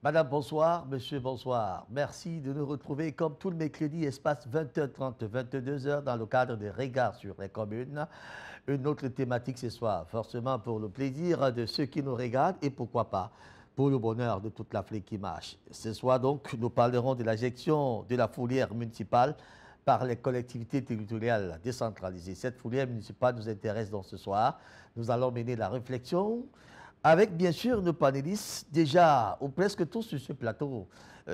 Madame, bonsoir. Monsieur, bonsoir. Merci de nous retrouver comme tout le mercredi, espace 20h30, 22h, dans le cadre des regards sur les communes. Une autre thématique ce soir, forcément pour le plaisir de ceux qui nous regardent et pourquoi pas pour le bonheur de toute l'Afrique qui marche. Ce soir donc, nous parlerons de la gestion de la foulière municipale par les collectivités territoriales décentralisées. Cette foulière municipale nous intéresse donc ce soir. Nous allons mener la réflexion avec bien sûr nos panélistes, déjà, ou presque tous sur ce plateau.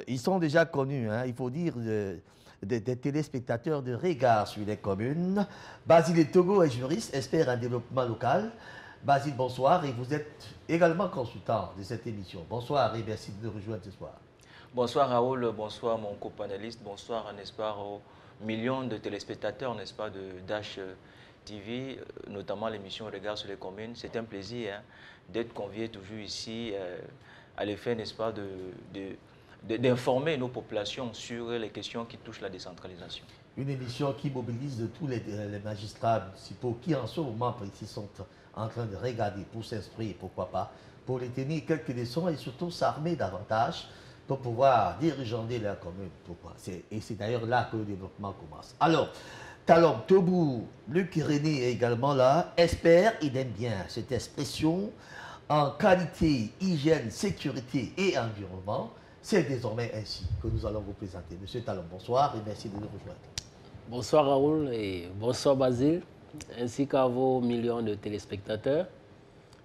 Ils sont déjà connus, hein, il faut dire, des téléspectateurs de regard sur les communes. Basile Togo est juriste, expert en développement local. Basile, bonsoir, et vous êtes également consultant de cette émission. Bonsoir et merci de nous rejoindre ce soir. Bonsoir Raoul, bonsoir mon copanéliste, bonsoir n'est-ce pas aux millions de téléspectateurs, n'est-ce pas, de Dash TV, notamment l'émission Regard sur les communes. C'est un plaisir d'être convié toujours ici à l'effet, n'est-ce pas, d'informer nos populations sur les questions qui touchent la décentralisation. Une émission qui mobilise tous les magistrats municipaux qui en ce moment précis sont en train de regarder pour s'instruire, pourquoi pas, pour les tenir quelques leçons et surtout s'armer davantage pour pouvoir diriger leur commune. Pourquoi? Et c'est d'ailleurs là que le développement commence. Alors, Talon Tobou, Luc René est également là, expert, il aime bien cette expression en qualité, hygiène, sécurité et environnement. C'est désormais ainsi que nous allons vous présenter. Monsieur Talon, bonsoir et merci de nous rejoindre. Bonsoir Raoul et bonsoir Basile, ainsi qu'à vos millions de téléspectateurs.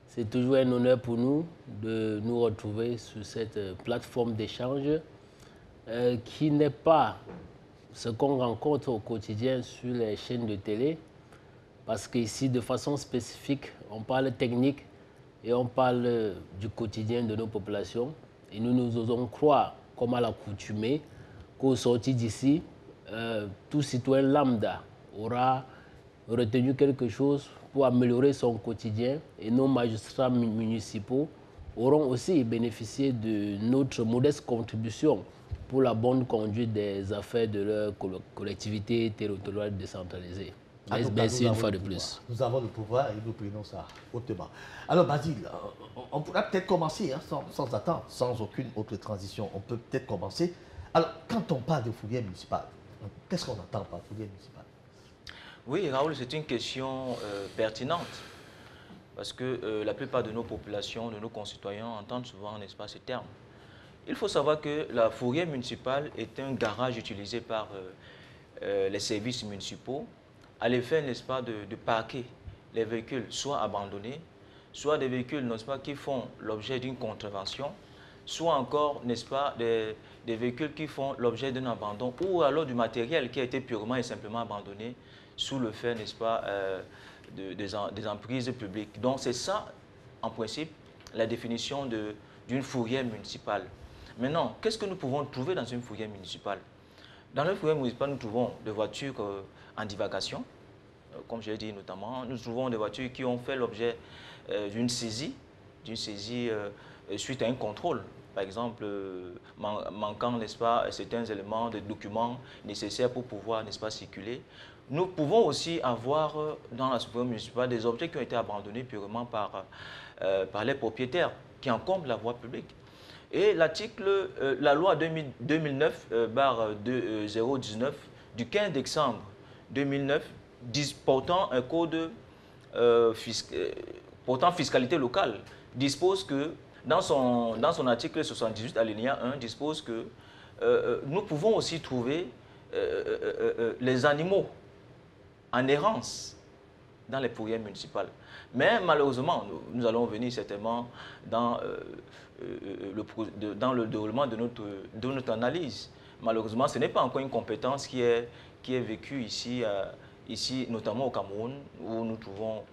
C'est toujours un honneur pour nous de nous retrouver sur cette plateforme d'échange qui n'est pas ce qu'on rencontre au quotidien sur les chaînes de télé, parce qu'ici, de façon spécifique, on parle technique et on parle du quotidien de nos populations. Et nous nous osons croire, comme à l'accoutumée, qu'au sortir d'ici, tout citoyen lambda aura retenu quelque chose pour améliorer son quotidien et nos magistrats municipaux auront aussi bénéficié de notre modeste contribution pour la bonne conduite des affaires de leur collectivité territoriale décentralisée. Merci une fois de plus. Nous avons le pouvoir et nous prenons ça hautement. Alors Basile, on pourra peut-être commencer hein, sans attendre, sans aucune autre transition. On peut peut-être commencer. Alors, quand on parle de foulière municipale, qu'est-ce qu'on entend par foulière municipale? Oui, Raoul, c'est une question pertinente. Parce que la plupart de nos populations, de nos concitoyens entendent souvent, n'est-ce pas, ces termes. Il faut savoir que la fourrière municipale est un garage utilisé par les services municipaux à l'effet, n'est-ce pas, de parquer les véhicules soit abandonnés, soit des véhicules, n'est-ce pas, qui font l'objet d'une contravention, soit encore, n'est-ce pas, des véhicules qui font l'objet d'un abandon ou alors du matériel qui a été purement et simplement abandonné sous le fait, n'est-ce pas, des emprises publiques. Donc c'est ça, en principe, la définition d'une fourrière municipale. Maintenant, qu'est-ce que nous pouvons trouver dans une fourrière municipale? Dans une fourrière municipale, nous trouvons des voitures en divagation, comme je l'ai dit notamment. Nous trouvons des voitures qui ont fait l'objet d'une saisie suite à un contrôle. Par exemple, manquant, n'est-ce pas, certains éléments, des documents nécessaires pour pouvoir, n'est-ce pas, circuler. Nous pouvons aussi avoir dans la fourrière municipale des objets qui ont été abandonnés purement par les propriétaires qui encombrent la voie publique. Et l'article, la loi 2009-019 du 15 décembre 2009 portant un code portant fiscalité locale dispose que, dans son article 78 alinéa 1, dispose que nous pouvons aussi trouver les animaux en errance dans les fourrières municipales. Mais malheureusement, nous allons venir certainement dans le déroulement de notre analyse. Malheureusement, ce n'est pas encore une compétence qui est vécue ici, notamment au Cameroun, où nous pouvons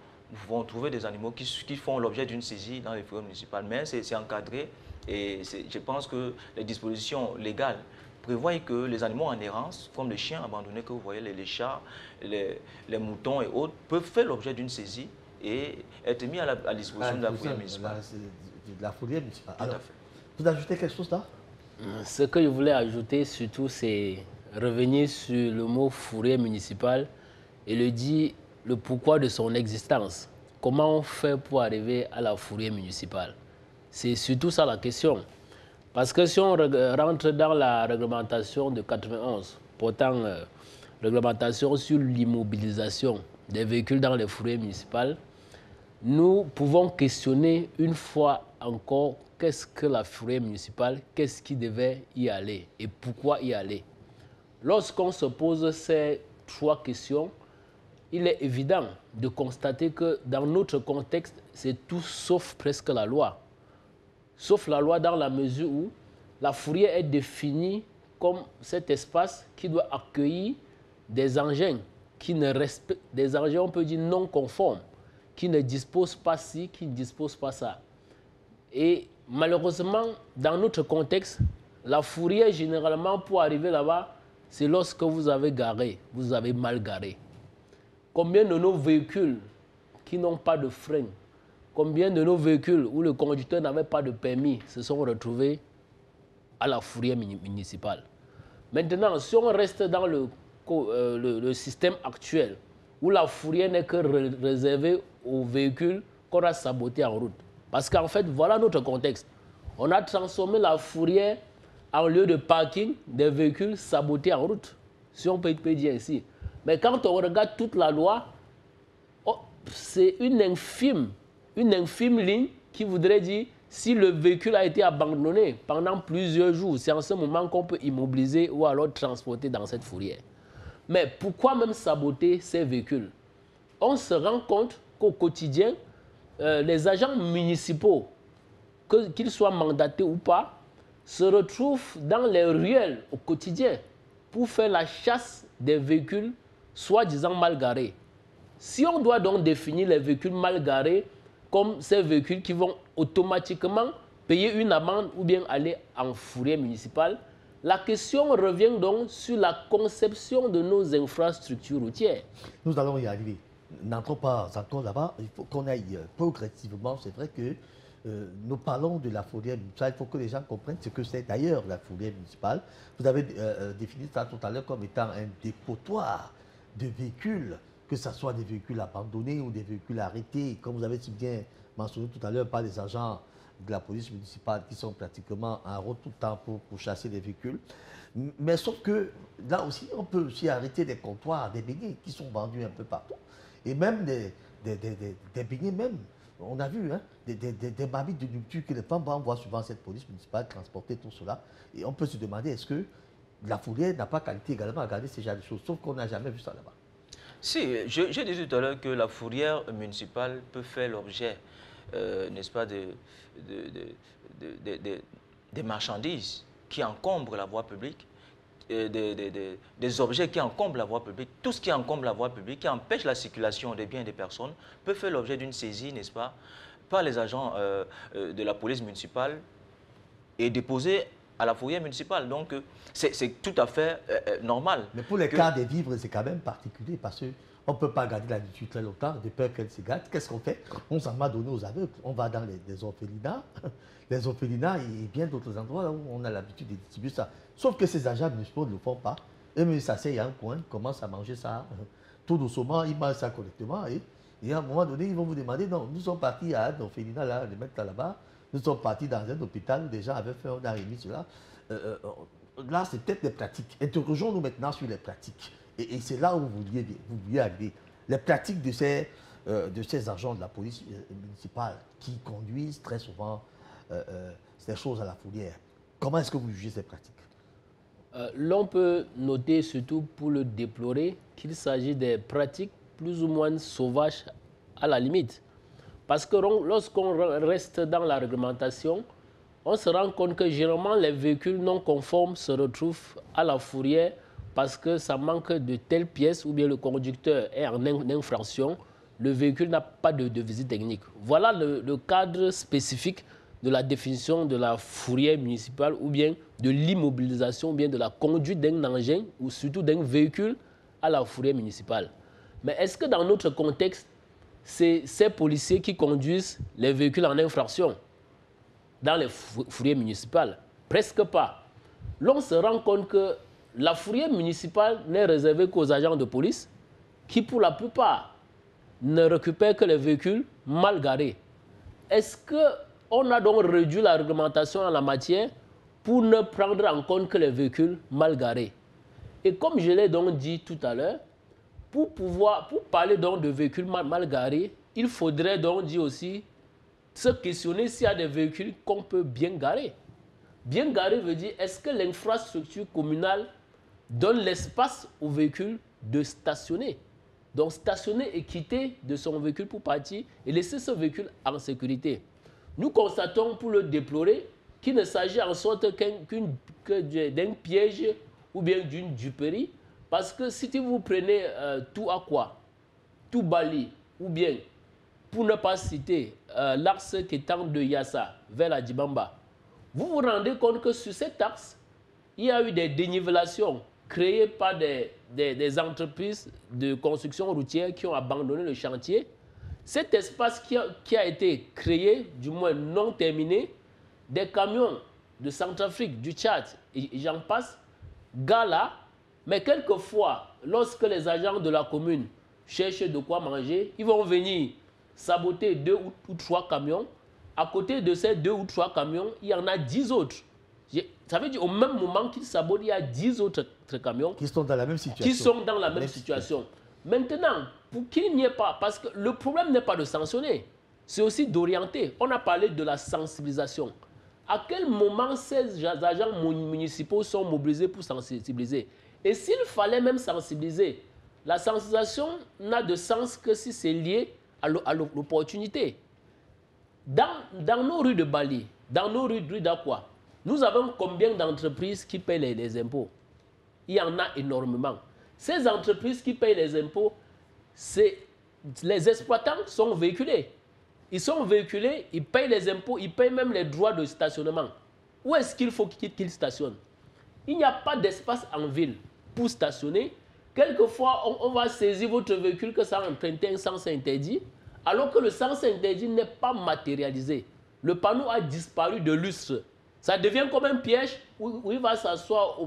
trouver des animaux qui font l'objet d'une saisie dans les fourrières municipales. Mais c'est encadré et je pense que les dispositions légales prévoit que les animaux en errance, comme les chiens abandonnés que vous voyez, les chats, les moutons et autres, peuvent faire l'objet d'une saisie et être mis à la disposition de la fourrière municipale. De la fourrière municipale. Alors, vous ajoutez quelque chose là? Ce que je voulais ajouter surtout, c'est revenir sur le mot fourrière municipale et le pourquoi de son existence. Comment on fait pour arriver à la fourrière municipale? C'est surtout ça la question. Parce que si on rentre dans la réglementation de 91, pourtant réglementation sur l'immobilisation des véhicules dans les fourrières municipales, nous pouvons questionner une fois encore qu'est-ce que la fourrière municipale, qu'est-ce qui devait y aller et pourquoi y aller. Lorsqu'on se pose ces trois questions, il est évident de constater que dans notre contexte, c'est tout sauf presque la loi. Sauf la loi dans la mesure où la fourrière est définie comme cet espace qui doit accueillir des engins qui ne respectent, des engins, on peut dire, non conformes, qui ne disposent pas ci, qui ne disposent pas ça. Et malheureusement, dans notre contexte, la fourrière, généralement, pour arriver là-bas, c'est lorsque vous avez garé, vous avez mal garé. Combien de nos véhicules qui n'ont pas de frein, combien de nos véhicules où le conducteur n'avait pas de permis se sont retrouvés à la fourrière municipale. Maintenant, si on reste dans le système actuel, où la fourrière n'est que réservée aux véhicules qu'on a sabotés en route. Parce qu'en fait, voilà notre contexte. On a transformé la fourrière en lieu de parking des véhicules sabotés en route, si on peut dire ainsi. Mais quand on regarde toute la loi, oh, c'est une infime ligne qui voudrait dire si le véhicule a été abandonné pendant plusieurs jours, c'est en ce moment qu'on peut immobiliser ou alors transporter dans cette fourrière. Mais pourquoi même saboter ces véhicules? On se rend compte qu'au quotidien, les agents municipaux, qu'ils soient mandatés ou pas, se retrouvent dans les ruelles au quotidien pour faire la chasse des véhicules soi-disant mal garés. Si on doit donc définir les véhicules mal garés comme ces véhicules qui vont automatiquement payer une amende ou bien aller en fourrière municipale, la question revient donc sur la conception de nos infrastructures routières. Nous allons y arriver. N'entrons pas encore là-bas. Il faut qu'on aille progressivement. C'est vrai que nous parlons de la fourrière municipale. Il faut que les gens comprennent ce que c'est d'ailleurs la fourrière municipale. Vous avez défini ça tout à l'heure comme étant un dépotoir de véhicules, que ce soit des véhicules abandonnés ou des véhicules arrêtés, comme vous avez si bien mentionné tout à l'heure par les agents de la police municipale qui sont pratiquement en route tout le temps pour chasser les véhicules. Mais sauf que là aussi, on peut aussi arrêter des comptoirs, des beignets qui sont vendus un peu partout. Et même des beignets même, on a vu, hein, des marmites de nourriture que les femmes voient souvent cette police municipale transporter tout cela. Et on peut se demander, est-ce que la fourrière n'a pas qualité également à garder ces genres de choses, sauf qu'on n'a jamais vu ça là-bas. Si, j'ai dit tout à l'heure que la fourrière municipale peut faire l'objet, n'est-ce pas, des marchandises qui encombrent la voie publique, des objets qui encombrent la voie publique, tout ce qui encombre la voie publique, qui empêche la circulation des biens et des personnes, peut faire l'objet d'une saisie, n'est-ce pas, par les agents de la police municipale et déposé à la fourrière municipale. Donc, c'est tout à fait normal. Mais pour les cas des vivres, c'est quand même particulier parce qu'on ne peut pas garder la nourriture très longtemps, de peur qu'elle se gâte. Qu'est-ce qu'on fait? On s'en va donner aux aveugles. On va dans les orphelinats, les orphelinats et bien d'autres endroits là où on a l'habitude de distribuer ça. Sauf que ces agents municipaux ne le font pas. Eux-mêmes s'asseyent à un coin, commencent à manger ça. Tout doucement, ils mangent ça correctement. Et à un moment donné, ils vont vous demander, non, nous sommes partis à un orphelinat, là, les mettre là-bas. Nous sommes partis dans un hôpital où des gens avaient fait, on a remis cela. Là, c'est peut-être des pratiques. Interrogeons-nous maintenant sur les pratiques. Et c'est là où vous vouliez arriver. Les pratiques de ces agents de la police municipale qui conduisent très souvent ces choses à la fourrière. Comment est-ce que vous jugez ces pratiques? L'on peut noter, surtout pour le déplorer, qu'il s'agit des pratiques plus ou moins sauvages à la limite. Parce que lorsqu'on reste dans la réglementation, on se rend compte que généralement les véhicules non conformes se retrouvent à la fourrière parce que ça manque de telles pièces ou bien le conducteur est en infraction, le véhicule n'a pas de visite technique. Voilà le cadre spécifique de la définition de la fourrière municipale ou bien de l'immobilisation ou bien de la conduite d'un engin ou surtout d'un véhicule à la fourrière municipale. Mais est-ce que dans notre contexte, c'est ces policiers qui conduisent les véhicules en infraction dans les fourrières municipales? Presque pas. L'on se rend compte que la fourrière municipale n'est réservée qu'aux agents de police qui, pour la plupart, ne récupèrent que les véhicules mal garés. Est-ce qu'on a donc réduit la réglementation en la matière pour ne prendre en compte que les véhicules mal garés. Et comme je l'ai donc dit tout à l'heure, pour parler donc de véhicules mal garés, il faudrait donc dire aussi, se questionner s'il y a des véhicules qu'on peut bien garer. Bien garer veut dire, est-ce que l'infrastructure communale donne l'espace aux véhicules de stationner? Donc stationner et quitter de son véhicule pour partir et laisser ce véhicule en sécurité. Nous constatons pour le déplorer qu'il ne s'agit en sorte que d'un piège ou bien d'une duperie. Parce que si vous prenez tout à quoi, tout Bali, ou bien, pour ne pas citer l'axe qui tend de Yassa vers la Djibamba, vous vous rendez compte que sur cet axe, il y a eu des dénivelations créées par des entreprises de construction routière qui ont abandonné le chantier. Cet espace qui a été créé, du moins non terminé, des camions de Centrafrique, du Tchad, et j'en passe, là, mais quelquefois, lorsque les agents de la commune cherchent de quoi manger, ils vont venir saboter 2 ou 3 camions. À côté de ces 2 ou 3 camions, il y en a 10 autres. Ça veut dire au même moment qu'ils sabotent, il y a 10 autres camions qui sont dans la même situation. Qui sont dans la même situation. Maintenant, pour qu'il n'y ait pas, parce que le problème n'est pas de sanctionner, c'est aussi d'orienter. On a parlé de la sensibilisation. À quel moment ces agents municipaux sont mobilisés pour sensibiliser? Et s'il fallait même sensibiliser, la sensibilisation n'a de sens que si c'est lié à l'opportunité. Dans nos rues de Bali, dans nos rues d'Aqua, nous avons combien d'entreprises qui payent les impôts? Il y en a énormément. Ces entreprises qui payent les impôts, les exploitants sont véhiculés. Ils sont véhiculés, ils payent les impôts, ils payent même les droits de stationnement. Où est-ce qu'il faut qu'ils stationnent? Il n'y a pas d'espace en ville pour stationner. Quelquefois, on va saisir votre véhicule que ça a emprunté un sens interdit, alors que le sens interdit n'est pas matérialisé. Le panneau a disparu de lustre. Ça devient comme un piège où il va s'asseoir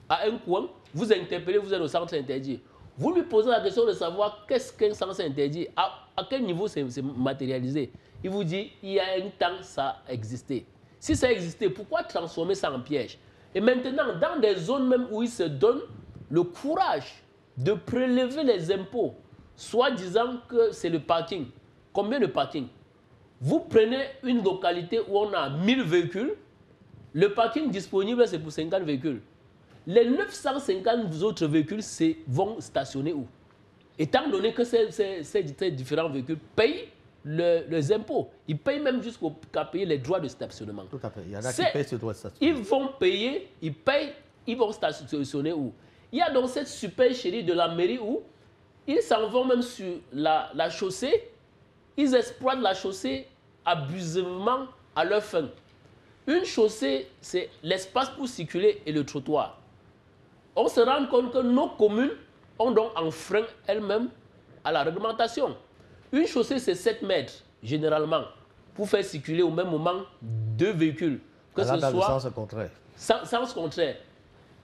à un coin, vous interpellez, vous êtes au sens interdit. Vous lui posez la question de savoir qu'est-ce qu'un sens interdit, à quel niveau c'est matérialisé. Il vous dit, il y a un temps, ça existait. Si ça existait, pourquoi transformer ça en piège? Et maintenant, dans des zones même où ils se donnent le courage de prélever les impôts, soit disant que c'est le parking. Combien de parking? Vous prenez une localité où on a 1000 véhicules, le parking disponible c'est pour 50 véhicules. Les 950 autres véhicules vont stationner où? Étant donné que ces différents véhicules payent les impôts, ils payent même jusqu'à payer les droits de stationnement. Tout à fait. Il y en a qui payent ce droit de stationnement. Ils vont payer, ils payent, ils vont stationner où? Il y a donc cette supercherie de la mairie où ils s'en vont même sur la chaussée, ils exploitent la chaussée abusivement à leur fin. Une chaussée, c'est l'espace pour circuler et le trottoir. On se rend compte que nos communes ont donc enfreint elles-mêmes à la réglementation. Une chaussée, c'est 7 mètres, généralement, pour faire circuler au même moment 2 véhicules. Que ce soit dans le sens contraire. Sens contraire.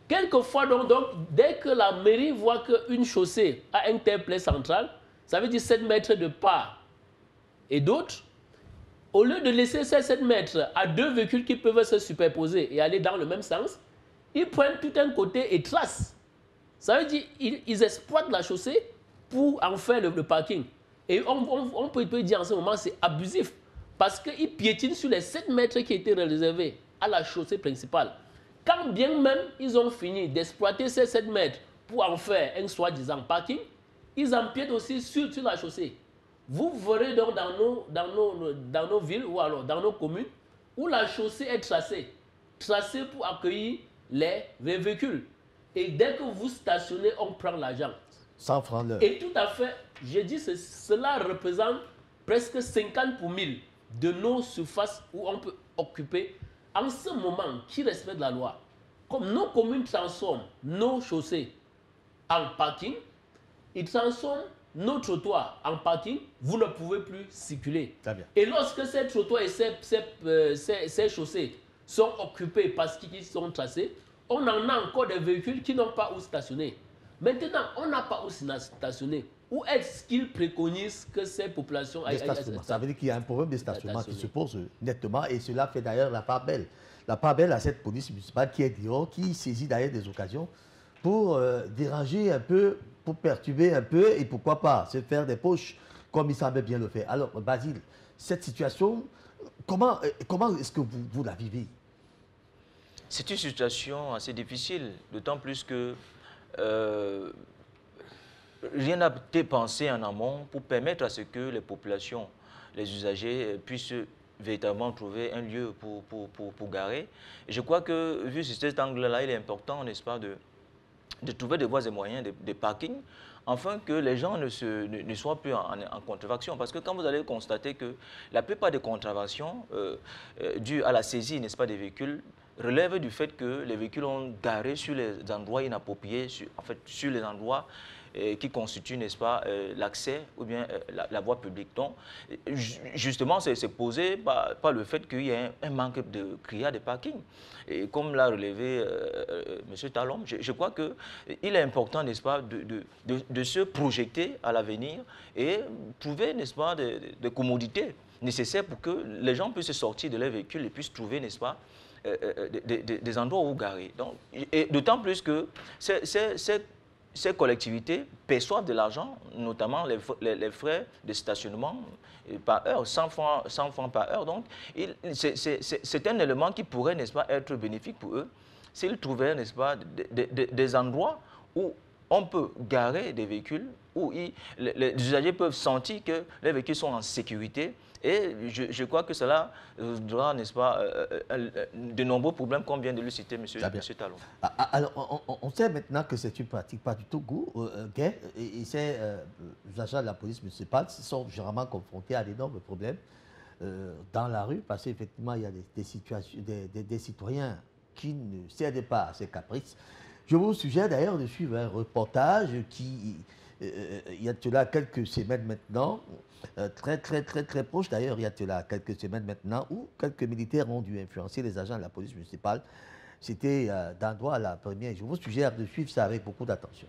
Quelquefois, donc, dès que la mairie voit qu'une chaussée a un tel plaid central, ça veut dire 7 mètres de part et d'autres, au lieu de laisser ces 7 mètres à 2 véhicules qui peuvent se superposer et aller dans le même sens, ils prennent tout un côté et tracent. Ça veut dire qu'ils exploitent la chaussée pour en faire le parking. Et on peut dire en ce moment c'est abusif parce qu'ils piétinent sur les 7 mètres qui étaient réservés à la chaussée principale. Quand bien même ils ont fini d'exploiter ces 7 mètres pour en faire un soi-disant parking, ils empiètent aussi sur la chaussée. Vous verrez donc dans nos villes ou alors dans nos communes où la chaussée est tracée pour accueillir les véhicules. Et dès que vous stationnez, on prend l'argent. 100 francs l'heure. Et tout à fait, j'ai dit, cela représente presque 50 pour 1000 de nos surfaces où on peut occuper. En ce moment, qui respecte la loi? Comme nos communes transforment nos chaussées en parking, ils transforment nos trottoirs en parking, vous ne pouvez plus circuler. Très bien. Et lorsque ces trottoirs et ces chaussées sont occupés parce qu'ils sont tracés, on en a encore des véhicules qui n'ont pas où stationner. Maintenant, on n'a pas où stationner. Ou est-ce qu'ils préconisent que ces populations aillent... Ça veut dire qu'il y a un problème de stationnement qui se pose nettement et cela fait d'ailleurs la part belle. La part belle à cette police municipale qui est dehors, qui saisit d'ailleurs des occasions pour déranger un peu, pour perturber un peu et pourquoi pas se faire des poches comme il semble bien le faire. Alors Basile, cette situation, comment est-ce que vous la vivez? C'est une situation assez difficile, d'autant plus que rien n'a été pensé en amont pour permettre à ce que les populations, les usagers puissent véritablement trouver un lieu pour garer. Et je crois que, vu sur cet angle-là, il est important, n'est-ce pas, de trouver des voies et moyens de parking, afin que les gens ne soient plus en contravention. Parce que quand vous allez constater que la plupart des contraventions dues à la saisie, n'est-ce pas, des véhicules, relèvent du fait que les véhicules ont garé sur les endroits inappropriés, sur les endroits qui constituent, n'est-ce pas, l'accès ou bien la voie publique. Donc, justement, c'est posé par le fait qu'il y a un manque de criard de parking. Et comme l'a relevé M. Talon, je crois qu'il est important, n'est-ce pas, de se projeter à l'avenir et trouver, n'est-ce pas, des commodités nécessaires pour que les gens puissent sortir de leur véhicule et puissent trouver, n'est-ce pas, des endroits où garer. Et d'autant plus que ces collectivités perçoivent de l'argent, notamment les frais de stationnement par heure, 100 francs par heure. Donc, c'est un élément qui pourrait, n'est-ce pas, être bénéfique pour eux s'ils trouvaient, n'est-ce pas, des endroits où on peut garer des véhicules, où les usagers peuvent sentir que les véhicules sont en sécurité. Et je crois que cela résoudra, n'est-ce pas, de nombreux problèmes, comme vient de le citer M. Talon. Alors, on sait maintenant que c'est une pratique pas du tout gaie, et ces agents de la police municipale sont généralement confrontés à d'énormes problèmes dans la rue, parce qu'effectivement, il y a des citoyens qui ne cèdent pas à ces caprices. Je vous suggère d'ailleurs de suivre un reportage qui, il y a de là quelques semaines maintenant, très proche d'ailleurs, il y a de là quelques semaines maintenant, où quelques militaires ont dû influencer les agents de la police municipale. C'était d'endroit à la première. Je vous suggère de suivre ça avec beaucoup d'attention.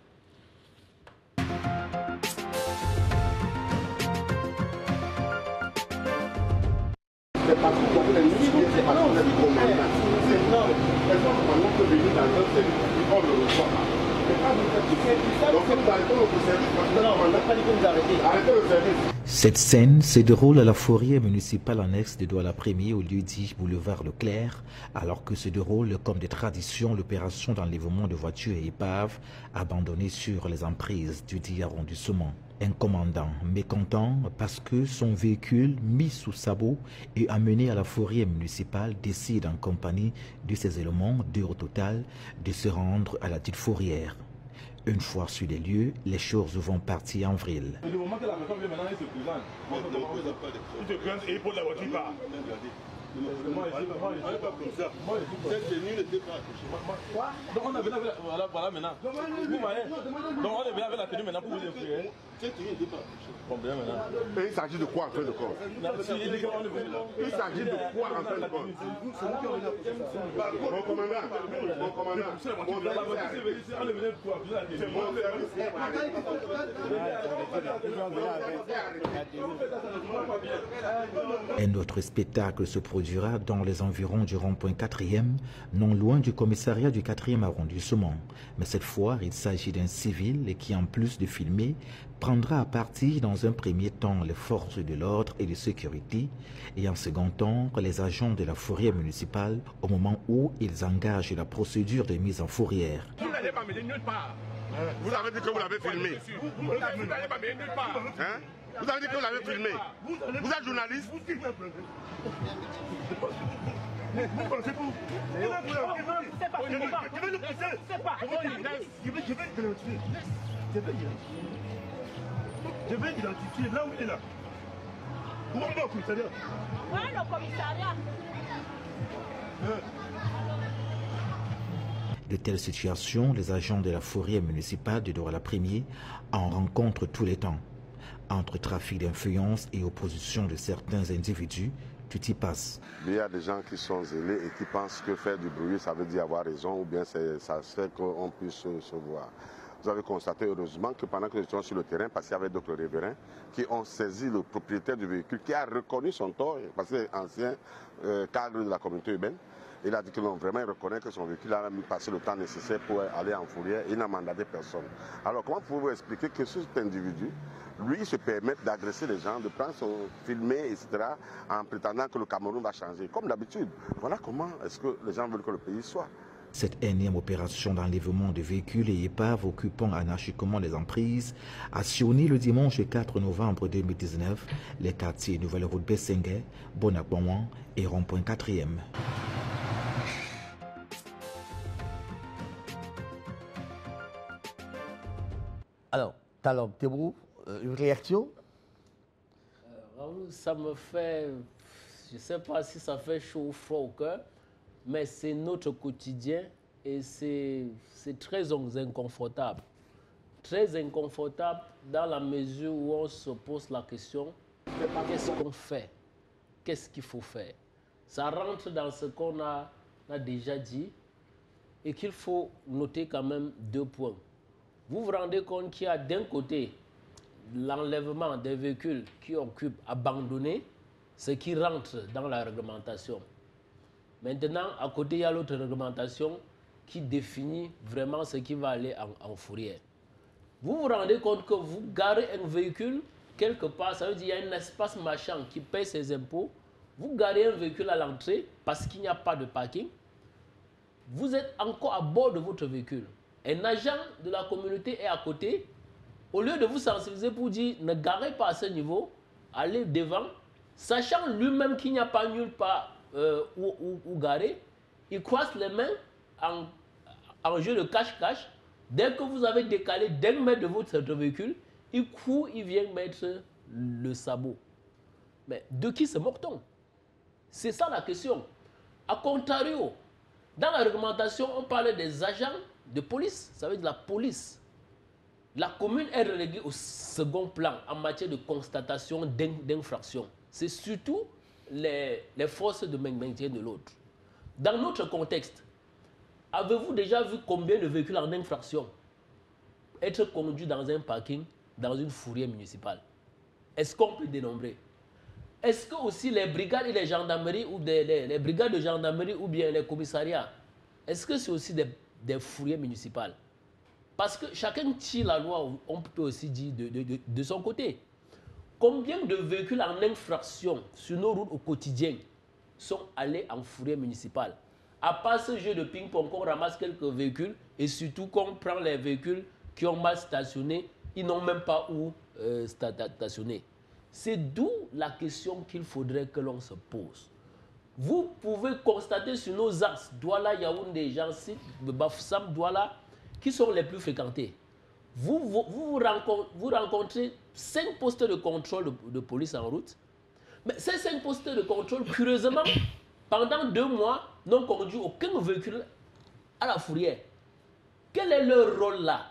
Cette scène se déroule à la fourrière municipale annexe de Douala-Premier au lieu dit boulevard Leclerc, alors que se déroule comme de tradition l'opération d'enlèvement de voitures et épaves abandonnées sur les emprises du dit arrondissement. Un commandant mécontent parce que son véhicule mis sous sabot et amené à la fourrière municipale décide en compagnie de ses éléments, 2 au total, de se rendre à la dite fourrière. Une fois sur les lieux, les choses vont partir en vrille. Du moment que la personne vient maintenant, il se présente. Il se présente et il pose la voiture par. Donc on a venu avec voilà maintenant. Vous voyez. Donc on est venu avec la tenue maintenant pour vous offrir. Cette tenue n'était pas touchée. Bon bien maintenant. Et il s'agit de quoi en fin de compte? Il s'agit de quoi en fin de compte? Mon commandant, Un autre spectacle se produira dans les environs du rond-point 4e, non loin du commissariat du 4e arrondissement. Mais cette fois, il s'agit d'un civil qui, en plus de filmer, prendra à partie dans un premier temps les forces de l'ordre et de sécurité et en second temps les agents de la fourrière municipale au moment où ils engagent la procédure de mise en fourrière. Vous n'allez pas mener nulle part. Vous avez dit que vous l'avez filmé. Vous n'allez pas mener nulle part. Vous avez dit que vous l'avez filmé. Vous êtes journaliste. Vous pensez vous? Je vais le pousser. Je vais identifier là où il est là. Où on va au commissariat? Oui, le commissariat. De telles situations, les agents de la fourrière municipale de Douala-Premier en rencontrent tous les temps. Entre trafic d'influence et opposition de certains individus, tout y passe. Il y a des gens qui sont zélés et qui pensent que faire du bruit, ça veut dire avoir raison ou bien ça fait qu'on puisse se voir. vous avez constaté heureusement que pendant que nous étions sur le terrain, parce qu'il y avait d'autres riverains qui ont saisi le propriétaire du véhicule, qui a reconnu son tort, parce qu'il est ancien cadre de la communauté urbaine. Il a dit que non, vraiment, il reconnaît que son véhicule a passé le temps nécessaire pour aller en fourrière. Il n'a mandaté personne. Alors, comment pouvez-vous expliquer que cet individu, lui, se permette d'agresser les gens, de prendre son filmer, etc., en prétendant que le Cameroun va changer, comme d'habitude? Voilà comment est-ce que les gens veulent que le pays soit. Cette énième opération d'enlèvement de véhicules et épaves occupant anarchiquement les emprises a sillonné le dimanche 4 novembre 2019 les quartiers Nouvelle Route Bessengue, Bonakwawan et Rond-Point 4e. Alors, Talon Tebou, une réaction? Raoul, ça me fait, je ne sais pas si ça fait chaud ou froid au cœur, mais c'est notre quotidien et c'est très inconfortable. Très inconfortable dans la mesure où on se pose la question, qu'est-ce qu'on fait? Qu'est-ce qu'il faut faire? Ça rentre dans ce qu'on a déjà dit et qu'il faut noter quand même 2 points. Vous vous rendez compte qu'il y a d'un côté l'enlèvement des véhicules qui occupent abandonnés, ce qui rentre dans la réglementation. Maintenant, à côté, il y a l'autre réglementation qui définit vraiment ce qui va aller en fourrière. Vous vous rendez compte que vous garez un véhicule quelque part, ça veut dire qu'il y a un espace marchand qui paye ses impôts, vous garez un véhicule à l'entrée parce qu'il n'y a pas de parking, vous êtes encore à bord de votre véhicule. Un agent de la communauté est à côté. Au lieu de vous sensibiliser pour dire ne garez pas à ce niveau, allez devant, sachant lui-même qu'il n'y a pas nulle part où garer, il croise les mains en jeu de cache-cache. Dès que vous avez décalé d'un mètre de votre véhicule, il court, il vient mettre le sabot. Mais de qui se moque-t-on? C'est ça la question. A contrario, dans la réglementation, on parle des agents de police, ça veut dire la police. La commune est reléguée au second plan en matière de constatation d'infraction. C'est surtout les forces de maintien de l'ordre. Dans notre contexte, avez-vous déjà vu combien de véhicules en infraction être conduits dans un parking, dans une fourrière municipale? Est-ce qu'on peut dénombrer? Est-ce que aussi les brigades et les gendarmeries ou les brigades de gendarmerie ou bien les commissariats, est-ce que c'est aussi des fourrières municipales? Parce que chacun tire la loi, on peut aussi dire de son côté. Combien de véhicules en infraction sur nos routes au quotidien sont allés en fourrière municipale? À part ce jeu de ping-pong, qu'on ramasse quelques véhicules et surtout qu'on prend les véhicules qui ont mal stationné, ils n'ont même pas où stationner. C'est d'où la question qu'il faudrait que l'on se pose. Vous pouvez constater sur nos axes, Douala, Yaoundé, Jansit, Bafoussam, Douala, qui sont les plus fréquentés. Vous rencontrez 5 postes de contrôle de police en route. Mais ces 5 postes de contrôle, curieusement, pendant 2 mois, n'ont conduit aucun véhicule à la fourrière. Quel est leur rôle là?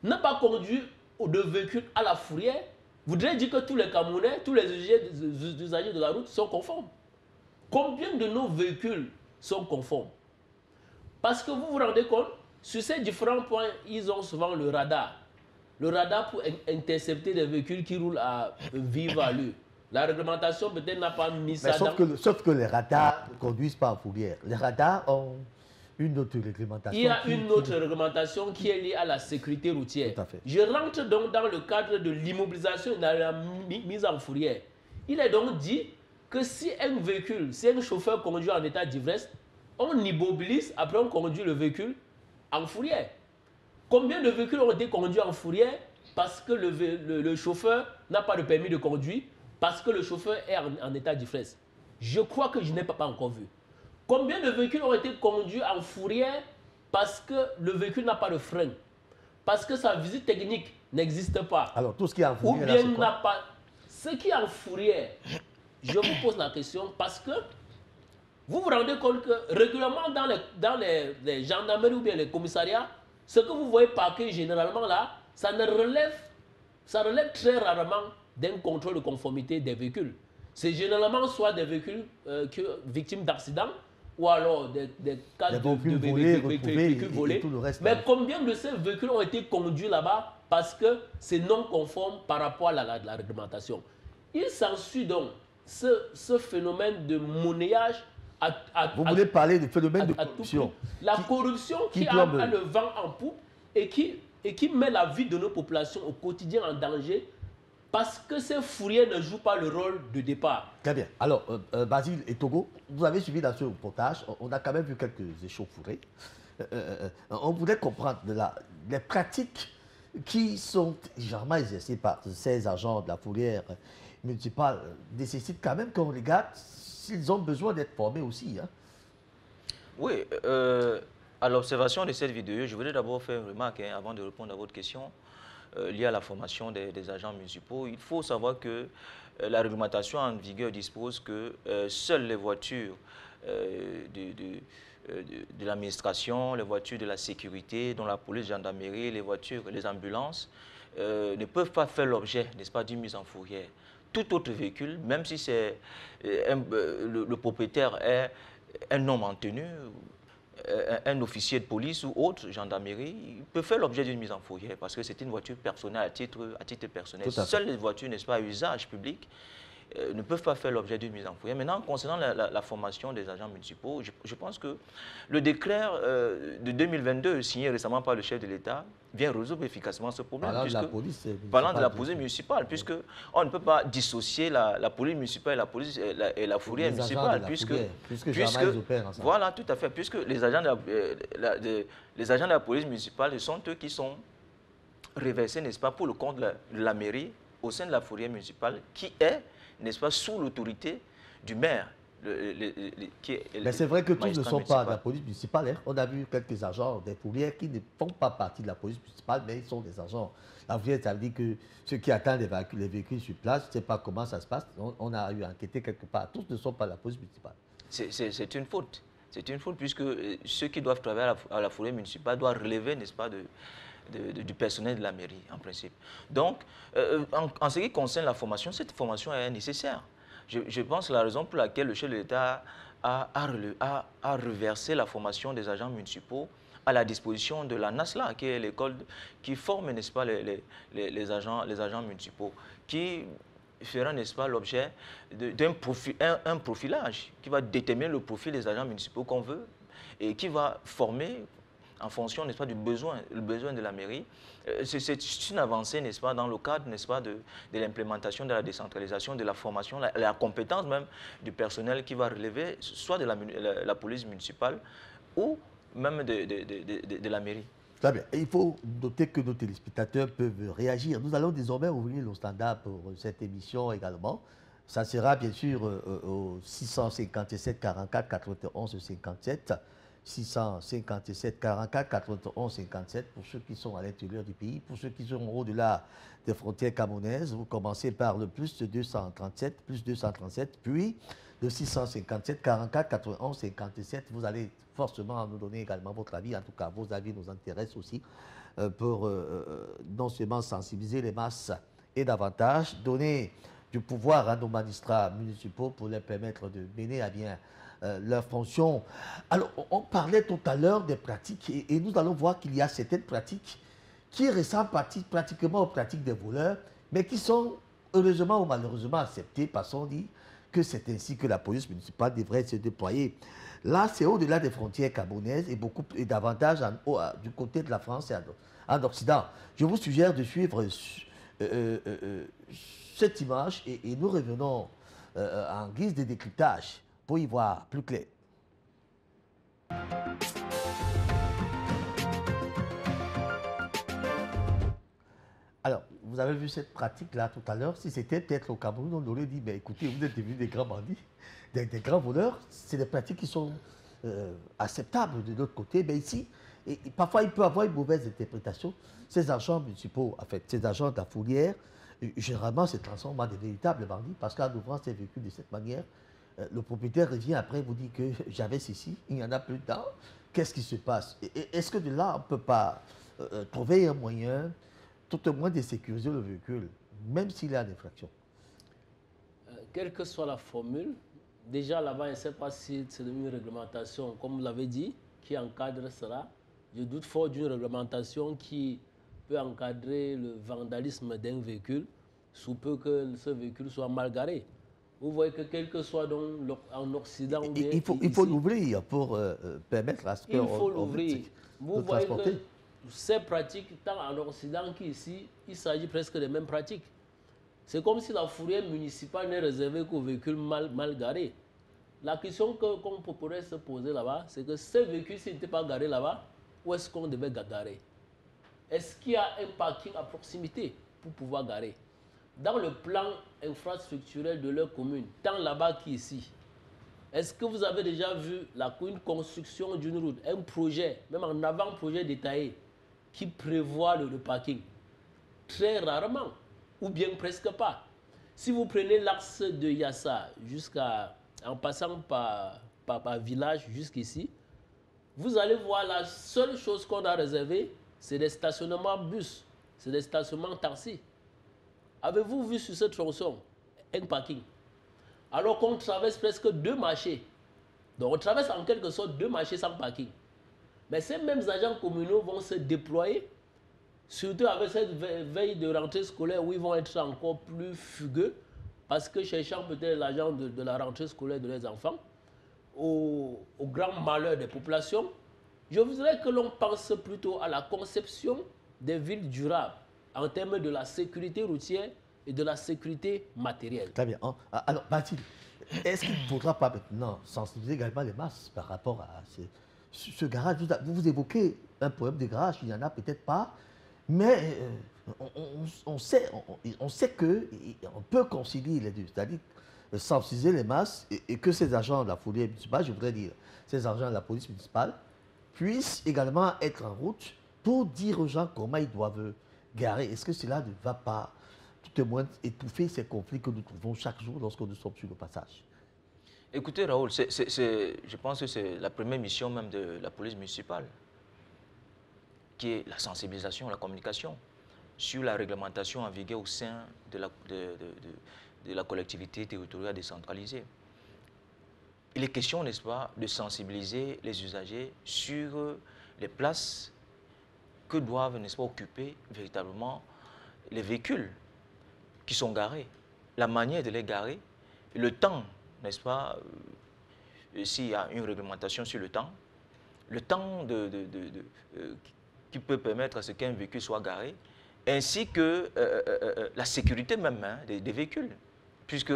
Ne pas conduire de véhicules à la fourrière voudrait dire que tous les Camerounais, tous les usagers de la route sont conformes. Combien de nos véhicules sont conformes? Parce que vous vous rendez compte, sur ces différents points, ils ont souvent le radar. Le radar pour intercepter des véhicules qui roulent à vive allure. La réglementation peut-être n'a pas mis ça sauf que les radars ne conduisent pas en fourrière. Les radars ont une autre réglementation. Il y a une autre réglementation qui est liée à la sécurité routière. Tout à fait. Je rentre donc dans le cadre de l'immobilisation et de la mise en fourrière. Il est donc dit que si un véhicule, si un chauffeur conduit en état d'ivresse, on immobilise, après on conduit le véhicule en fourrière. Combien de véhicules ont été conduits en fourrière parce que le chauffeur n'a pas de permis de conduire, parce que le chauffeur est en état d'ivresse? Je crois que je n'ai pas encore vu. Combien de véhicules ont été conduits en fourrière parce que le véhicule n'a pas de frein, parce que sa visite technique n'existe pas? Alors, tout ce qui est en fourrière, ou bien n'a pas. Ce qui est en fourrière, je vous pose la question parce que vous vous rendez compte que régulièrement dans les gendarmeries ou bien les commissariats, ce que vous voyez parquer généralement là, ça relève très rarement d'un contrôle de conformité des véhicules. C'est généralement soit des véhicules victimes d'accidents ou alors des cas Des de véhicules véhicules volés. et tout le reste, Mais hein. combien de ces véhicules ont été conduits là-bas parce que c'est non conforme par rapport à la réglementation? Il s'ensuit donc ce phénomène de monnayage Vous voulez parler du phénomène de à tout corruption prix. La corruption qui a plombe. le vent en poupe et qui met la vie de nos populations au quotidien en danger parce que ces fourriers ne jouent pas le rôle de départ. Très bien. Alors, Basile et Togo, vous avez suivi dans ce reportage, on a quand même vu quelques échauffourées. On voulait comprendre les pratiques qui sont généralement exercées par ces agents de la fourrière municipale nécessitent quand même qu'on regarde s'ils ont besoin d'être formés aussi. Hein. Oui, à l'observation de cette vidéo, je voudrais d'abord faire une remarque avant de répondre à votre question liée à la formation des agents municipaux. Il faut savoir que la réglementation en vigueur dispose que seules les voitures de l'administration, les voitures de la sécurité, dont la police, gendarmerie, les voitures, les ambulances, ne peuvent pas faire l'objet, n'est-ce pas, d'une mise en fourrière. Tout autre véhicule, même si c'est le propriétaire est un homme en tenue, un officier de police ou autre, gendarmerie, il peut faire l'objet d'une mise en fourrière parce que c'est une voiture personnelle à titre personnel. Seules les voitures, n'est-ce pas, à usage public, ne peuvent pas faire l'objet d'une mise en fourrière. Maintenant, concernant la formation des agents municipaux, je pense que le décret de 2022, signé récemment par le chef de l'État, vient résoudre efficacement ce problème. Parlant de la police municipale, puisqu'on ne peut pas dissocier la police municipale et la fourrière municipale, puisque voilà, tout à fait, puisque les agents de la police municipale sont eux qui sont reversés, n'est-ce pas, pour le compte de la mairie au sein de la fourrière municipale, qui est, n'est-ce pas, sous l'autorité du maire. Mais c'est vrai que tous ne sont pas de la police municipale. Hein. On a vu quelques agents des fourrières qui ne font pas partie de la police municipale, mais ils sont des agents. La fourrière, ça veut dire que ceux qui attendent les véhicules sur place, je ne sais pas comment ça se passe. On a eu enquêté quelque part. Tous ne sont pas de la police municipale. C'est une faute. C'est une faute puisque ceux qui doivent travailler à la fourrière municipale doivent relever, n'est-ce pas, du personnel de la mairie, en principe. Donc, en ce qui concerne la formation, cette formation est nécessaire. Je pense que la raison pour laquelle le chef de l'État a reversé la formation des agents municipaux à la disposition de la NASLA, qui est l'école qui forme, n'est-ce pas, les agents municipaux, qui fera, n'est-ce pas, l'objet d'un profilage qui va déterminer le profil des agents municipaux qu'on veut et qui va former en fonction, n'est-ce pas, du besoin de la mairie. C'est une avancée, n'est-ce pas, dans le cadre, n'est-ce pas, de l'implémentation de la décentralisation, de la formation, la compétence même du personnel qui va relever soit de la police municipale ou même de la mairie. Très bien. Et il faut noter que nos téléspectateurs peuvent réagir. Nous allons désormais ouvrir le standard pour cette émission également. Ça sera bien sûr au 657 44 91 57. 657 44 91 57 pour ceux qui sont à l'intérieur du pays. Pour ceux qui sont au-delà des frontières camerounaises, vous commencez par le plus 237, puis le 657 44 91 57. Vous allez forcément nous donner également votre avis. En tout cas, vos avis nous intéressent aussi pour non seulement sensibiliser les masses et davantage donner du pouvoir à nos magistrats municipaux pour leur permettre de mener à bien leur fonction. Alors, on parlait tout à l'heure des pratiques et nous allons voir qu'il y a certaines pratiques qui ressemblent pratiquement aux pratiques des voleurs, mais qui sont heureusement ou malheureusement acceptées parce qu'on dit que c'est ainsi que la police municipale devrait se déployer. Là, c'est au-delà des frontières camerounaises et davantage du côté de la France et en Occident. Je vous suggère de suivre cette image et nous revenons en guise de décryptage pour y voir plus clair. Alors, vous avez vu cette pratique-là tout à l'heure. Si c'était peut-être au Cameroun, on aurait dit, mais écoutez, vous êtes devenus des grands bandits, des grands voleurs. C'est des pratiques qui sont acceptables de l'autre côté. Mais ici, et parfois, il peut y avoir une mauvaise interprétation. Ces agents municipaux, en fait, ces agents de la fourrière, généralement, se transforment en des véritables bandits parce qu'en ouvrant ces véhicules de cette manière, le propriétaire revient après, vous dit que j'avais ceci, il n'y en a plus dedans. Qu'est-ce qui se passe? Est-ce que de là, on ne peut pas trouver un moyen, tout au moins, de sécuriser le véhicule, même s'il est en infraction? Quelle que soit la formule, déjà là-bas, je ne sais pas si c'est une réglementation, comme vous l'avez dit, qui encadre cela. Je doute fort d'une réglementation qui peut encadrer le vandalisme d'un véhicule, sous peu que ce véhicule soit mal garé. Vous voyez que quel que soit donc en Occident ou bien il faut l'ouvrir pour permettre à ce qu'on... Il faut l'ouvrir. Vous voyez que ces pratiques, tant en Occident qu'ici, il s'agit presque des mêmes pratiques. C'est comme si la fourrière municipale n'est réservée qu'aux véhicules mal garés. La question qu'on pourrait se poser là-bas, c'est que ces véhicules, s'ils n'étaient pas garés là-bas, où est-ce qu'on devait garer? Est-ce qu'il y a un parking à proximité pour pouvoir garer? Dans le plan infrastructurel de leur commune, tant là-bas qu'ici, est-ce que vous avez déjà vu une construction d'une route, un projet, même en avant-projet détaillé, qui prévoit le parking? Très rarement, ou bien presque pas. Si vous prenez l'axe de Yassa en passant par village jusqu'ici, vous allez voir la seule chose qu'on a réservée, c'est des stationnements bus, c'est des stationnements taxis. Avez-vous vu sur ce tronçon un parking? Alors qu'on traverse presque 2 marchés. Donc on traverse en quelque sorte 2 marchés sans parking. Mais ces mêmes agents communaux vont se déployer, surtout avec cette veille de rentrée scolaire où ils vont être encore plus fugueux, parce que cherchant peut-être l'argent de la rentrée scolaire de leurs enfants, au grand malheur des populations, je voudrais que l'on pense plutôt à la conception des villes durables en termes de la sécurité routière et de la sécurité matérielle. Très bien. Alors, Mathilde, est-ce qu'il ne faudra pas maintenant sensibiliser également les masses par rapport à ce garage? Vous évoquez un problème de garage, il n'y en a peut-être pas, mais on sait qu'on peut concilier les deux, c'est-à-dire sensibiliser les masses et que ces agents de la fourrière municipale, je voudrais dire, ces agents de la police municipale, puissent également être en route pour dire aux gens comment ils doivent garer. Est-ce que cela ne va pas tout au moins étouffer ces conflits que nous trouvons chaque jour lorsque nous sommes sur le passage? Écoutez, Raoul, je pense que c'est la première mission même de la police municipale, qui est la sensibilisation, la communication sur la réglementation en vigueur au sein de la collectivité territoriale décentralisée. Il est question, n'est-ce pas, de sensibiliser les usagers sur les places que doivent, n'est-ce pas, occuper véritablement les véhicules qui sont garés, la manière de les garer, le temps, n'est-ce pas, s'il y a une réglementation sur le temps qui peut permettre à ce qu'un véhicule soit garé, ainsi que la sécurité même des véhicules, puisque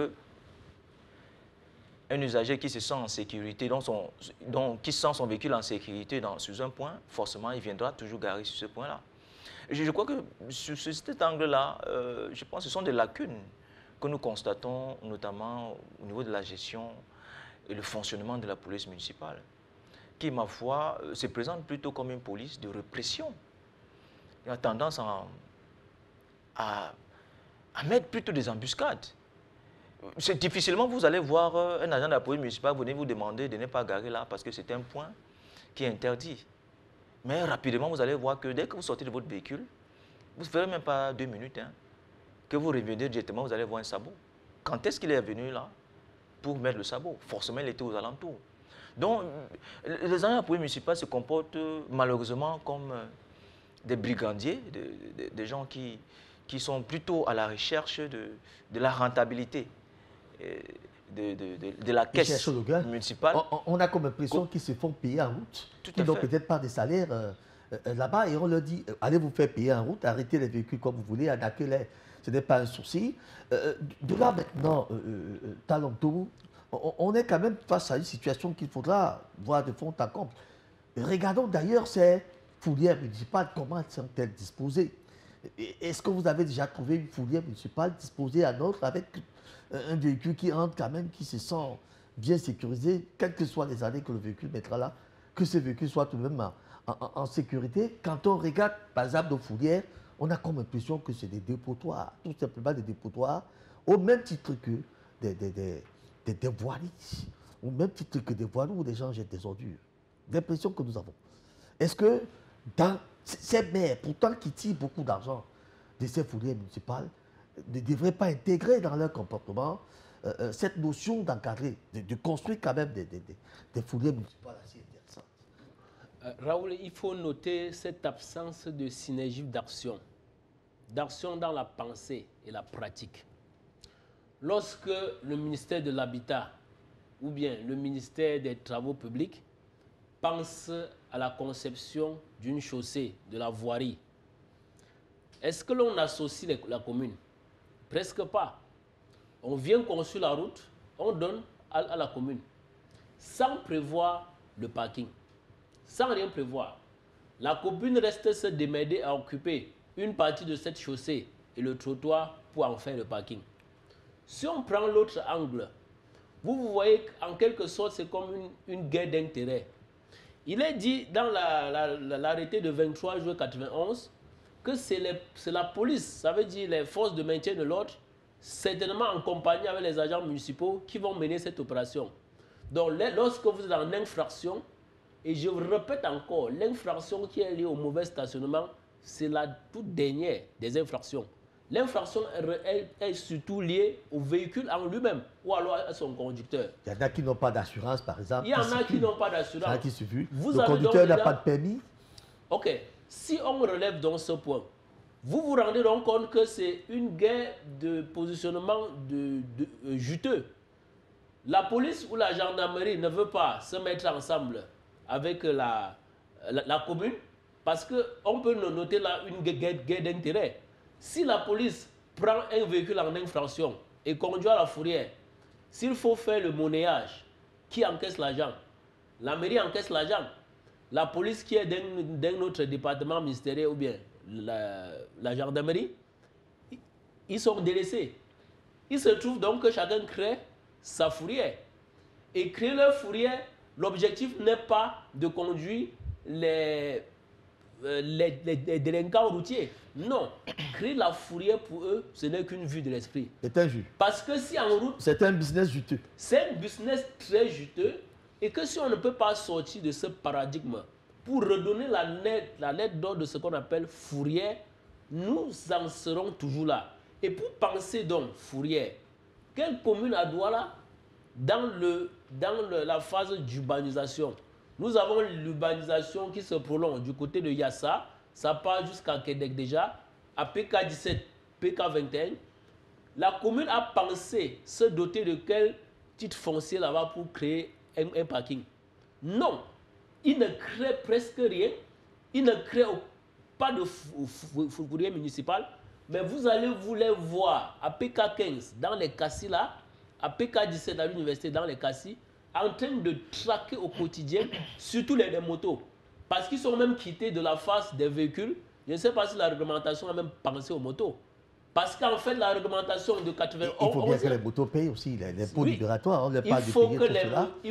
un usager qui se sent en sécurité, qui sent son véhicule en sécurité sur un point, forcément, il viendra toujours garer sur ce point-là. Je crois que sur cet angle-là, je pense que ce sont des lacunes que nous constatons, notamment au niveau de la gestion et le fonctionnement de la police municipale, qui, ma foi, se présente plutôt comme une police de répression. Il a tendance à mettre plutôt des embuscades. Difficilement, vous allez voir un agent de la police municipale venir vous demander de ne pas garer là parce que c'est un point qui est interdit. Mais rapidement, vous allez voir que dès que vous sortez de votre véhicule, vous ne ferez même pas 2 minutes, que vous revenez directement, vous allez voir un sabot. Quand est-ce qu'il est venu là pour mettre le sabot? Forcément, il était aux alentours. Donc, les agents de la police municipale se comportent malheureusement comme des brigandiers, des gens qui sont plutôt à la recherche de la rentabilité de la caisse municipale. On a comme impression qu'ils se font payer en route, qu'ils n'ont peut-être pas de salaire là-bas, et on leur dit, allez vous faire payer en route, arrêtez les véhicules comme vous voulez, attaquez-les, ce n'est pas un souci. De là maintenant, Talontou, on est quand même face à une situation qu'il faudra voir de fond en comble. Regardons d'ailleurs ces fourrières municipales, comment sont-elles disposées? Est-ce que vous avez déjà trouvé une fourrière municipale disposée à notre avec un véhicule qui entre quand même, qui se sent bien sécurisé, quelles que soient les années que le véhicule mettra là, que ce véhicule soit tout de même en sécurité? Quand on regarde, par exemple, nos fourrières, on a comme impression que c'est des dépotoirs, tout simplement des dépotoirs, au même titre que des voiries, au même titre que des voiries où les gens jettent des ordures. L'impression que nous avons. Est-ce que dans ces maires, pourtant qui tirent beaucoup d'argent de ces fourrières municipales, ne devraient pas intégrer dans leur comportement cette notion d'encadrer, de construire quand même des fourrières municipales assez intéressantes. Raoul, il faut noter cette absence de synergie d'action dans la pensée et la pratique. Lorsque le ministère de l'Habitat ou bien le ministère des Travaux publics pense à la conception d'une chaussée, de la voirie, est-ce que l'on associe la commune? Presque pas. On vient construire la route, on donne à la commune, sans prévoir le parking, sans rien prévoir. La commune reste se démerder à occuper une partie de cette chaussée et le trottoir pour en faire le parking. Si on prend l'autre angle, vous voyez qu'en quelque sorte, c'est comme une guerre d'intérêt. Il est dit dans l'arrêté de 23 juin 1991 que c'est la police, ça veut dire les forces de maintien de l'ordre, certainement en compagnie avec les agents municipaux qui vont mener cette opération. Donc, lorsque vous êtes en infraction, et je vous répète encore, l'infraction qui est liée au mauvais stationnement, c'est la toute dernière des infractions. L'infraction est surtout liée au véhicule en lui-même ou alors à son conducteur. Il y en a qui n'ont pas d'assurance, par exemple. Il y en a qui n'ont pas d'assurance. Il y en a qui suffit. Le conducteur n'a pas de permis. Ok. Si on relève dans ce point, vous vous rendez donc compte que c'est une guerre de positionnement juteux. La police ou la gendarmerie ne veut pas se mettre ensemble avec la commune parce qu'on peut noter là une guerre d'intérêt. Si la police prend un véhicule en infraction et conduit à la fourrière, s'il faut faire le monnayage, qui encaisse l'argent? La mairie encaisse l'argent. La police qui est d'un autre département ministériel ou bien la gendarmerie, ils sont délaissés. Il se trouve donc que chacun crée sa fourrière. Et créer leur fourrière, l'objectif n'est pas de conduire les délinquants routiers. Non, créer la fourrière pour eux, ce n'est qu'une vue de l'esprit. C'est un jus. Parce que si en route... C'est un business juteux. C'est un business très juteux et que si on ne peut pas sortir de ce paradigme pour redonner la lettre d'ordre de ce qu'on appelle fourrière, nous en serons toujours là. Et pour penser donc fourrière, quelle commune à Douala dans la phase d'urbanisation? Nous avons l'urbanisation qui se prolonge du côté de Yassa, ça part jusqu'à Québec déjà, à PK17, PK21. La commune a pensé se doter de quel titre foncier là-bas pour créer un parking? Non, il ne crée presque rien, il ne crée pas de fourrière municipal, mais vous allez vous les voir à PK15 dans les cassis là, à PK17 à l'université dans les cassis, en train de traquer au quotidien, surtout les motos. Parce qu'ils sont même quittés de la face des véhicules. Je ne sais pas si la réglementation a même pensé aux motos. Parce qu'en fait, la réglementation de 91... Il faut bien que les motos payent aussi, les pots libératoires. On il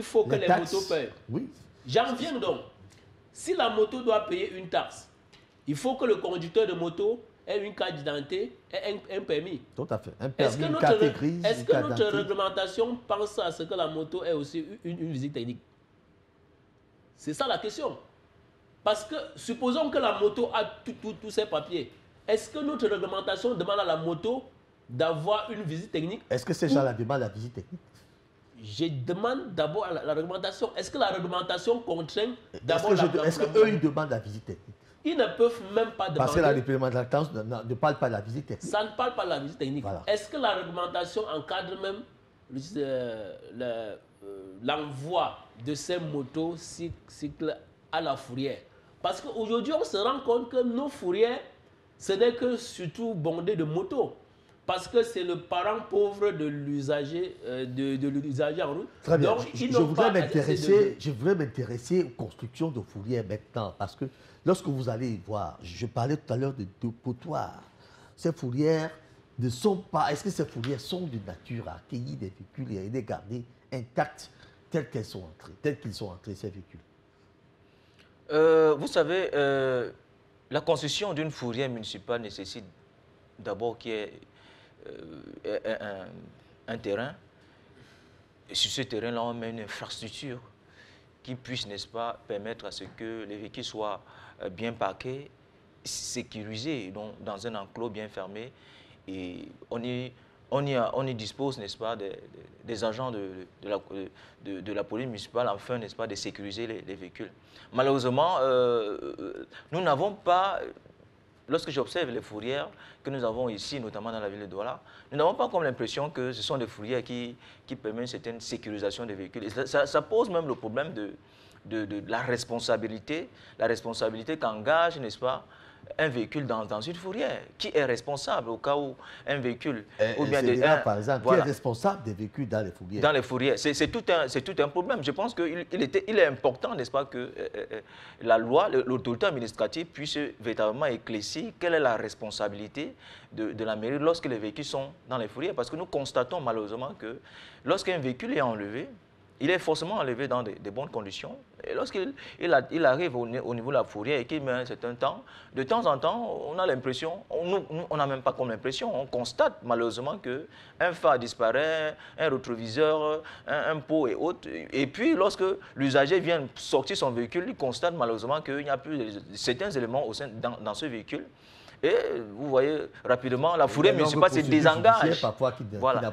faut que les motos payent. Oui. J'en viens donc. Si la moto doit payer une taxe, il faut que le conducteur de moto ait une carte d'identité et un permis. Tout à fait. Un permis, une carte grise. Est-ce que notre réglementation pense à ce que la moto ait aussi une visite technique? C'est ça la question. Parce que supposons que la moto a tous ses papiers. Est-ce que notre réglementation demande à la moto d'avoir une visite technique? Est-ce que ces gens la demandent la visite technique? Je demande d'abord à la réglementation. Est-ce que la réglementation contraint d'abord Est-ce qu'eux, ils demandent la visite technique? Ils ne peuvent même pas demander. Parce que la réglementation ne parle pas de la visite technique. Ça ne parle pas de la visite technique. Voilà. Est-ce que la réglementation encadre même l'envoi de ces motocycles à la fourrière? Parce qu'aujourd'hui, on se rend compte que nos fourrières, ce n'est que surtout bondé de motos. Parce que c'est le parent pauvre de l'usager en route. Très bien. Donc, je voudrais m'intéresser aux constructions de fourrières maintenant. Parce que lorsque vous allez voir, je parlais tout à l'heure de potoirs. Ces fourrières ne sont pas... Est-ce que ces fourrières sont de nature à accueillir des véhicules et à les garder intactes tels qu'ils sont entrés, ces véhicules? Vous savez, la construction d'une fourrière municipale nécessite d'abord qu'il y ait un terrain. Et sur ce terrain-là, on met une infrastructure qui puisse, n'est-ce pas, permettre à ce que les véhicules soient bien parqués, sécurisés, donc dans un enclos bien fermé. Et on y on y dispose, n'est-ce pas, des agents de la police municipale, afin, n'est-ce pas, de sécuriser les véhicules. Malheureusement, nous n'avons pas, lorsque j'observe les fourrières que nous avons ici, notamment dans la ville de Douala, nous n'avons pas comme l'impression que ce sont des fourrières qui permettent une certaine sécurisation des véhicules. Et ça pose même le problème de la responsabilité qu'engage, n'est-ce pas, un véhicule dans une fourrière. Qui est responsable au cas où un véhicule... ou bien par exemple, voilà, qui est responsable des véhicules dans les fourrières? Dans les fourrières. C'est tout un problème. Je pense qu'il est important, n'est-ce pas, que la loi, l'autorité administrative puisse véritablement éclaircir quelle est la responsabilité de la mairie lorsque les véhicules sont dans les fourrières. Parce que nous constatons malheureusement que lorsqu'un véhicule est enlevé, il est forcément enlevé dans des bonnes conditions. Et lorsqu'il arrive au niveau de la fourrière et qu'il met un certain temps, de temps en temps, on a l'impression, on n'a même pas comme l'impression, on constate malheureusement qu'un phare disparaît, un rétroviseur, un pot et autres. Et puis, lorsque l'usager vient sortir son véhicule, il constate malheureusement qu'il n'y a plus certains éléments dans ce véhicule. Et vous voyez rapidement, la fourrière municipale se désengage. Voilà.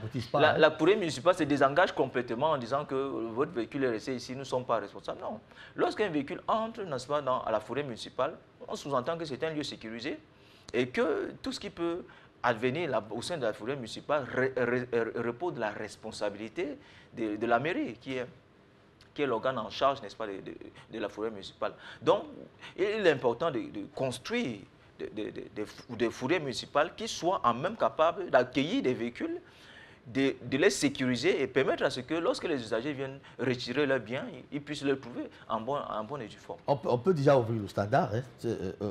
La fourrière municipale se désengage complètement en disant que votre véhicule est resté ici, nous ne sommes pas responsables. Non. Lorsqu'un véhicule entre, n'est-ce pas, à la forêt municipale, on sous-entend que c'est un lieu sécurisé et que tout ce qui peut advenir au sein de la forêt municipale repose de la responsabilité de la mairie qui est l'organe en charge, n'est-ce pas, de la forêt municipale. Donc, il est important de construire des fourrières municipales qui soient en même capables d'accueillir des véhicules, de les sécuriser et permettre à ce que lorsque les usagers viennent retirer leurs biens, ils puissent les trouver en bonne et due forme. On peut déjà ouvrir le standard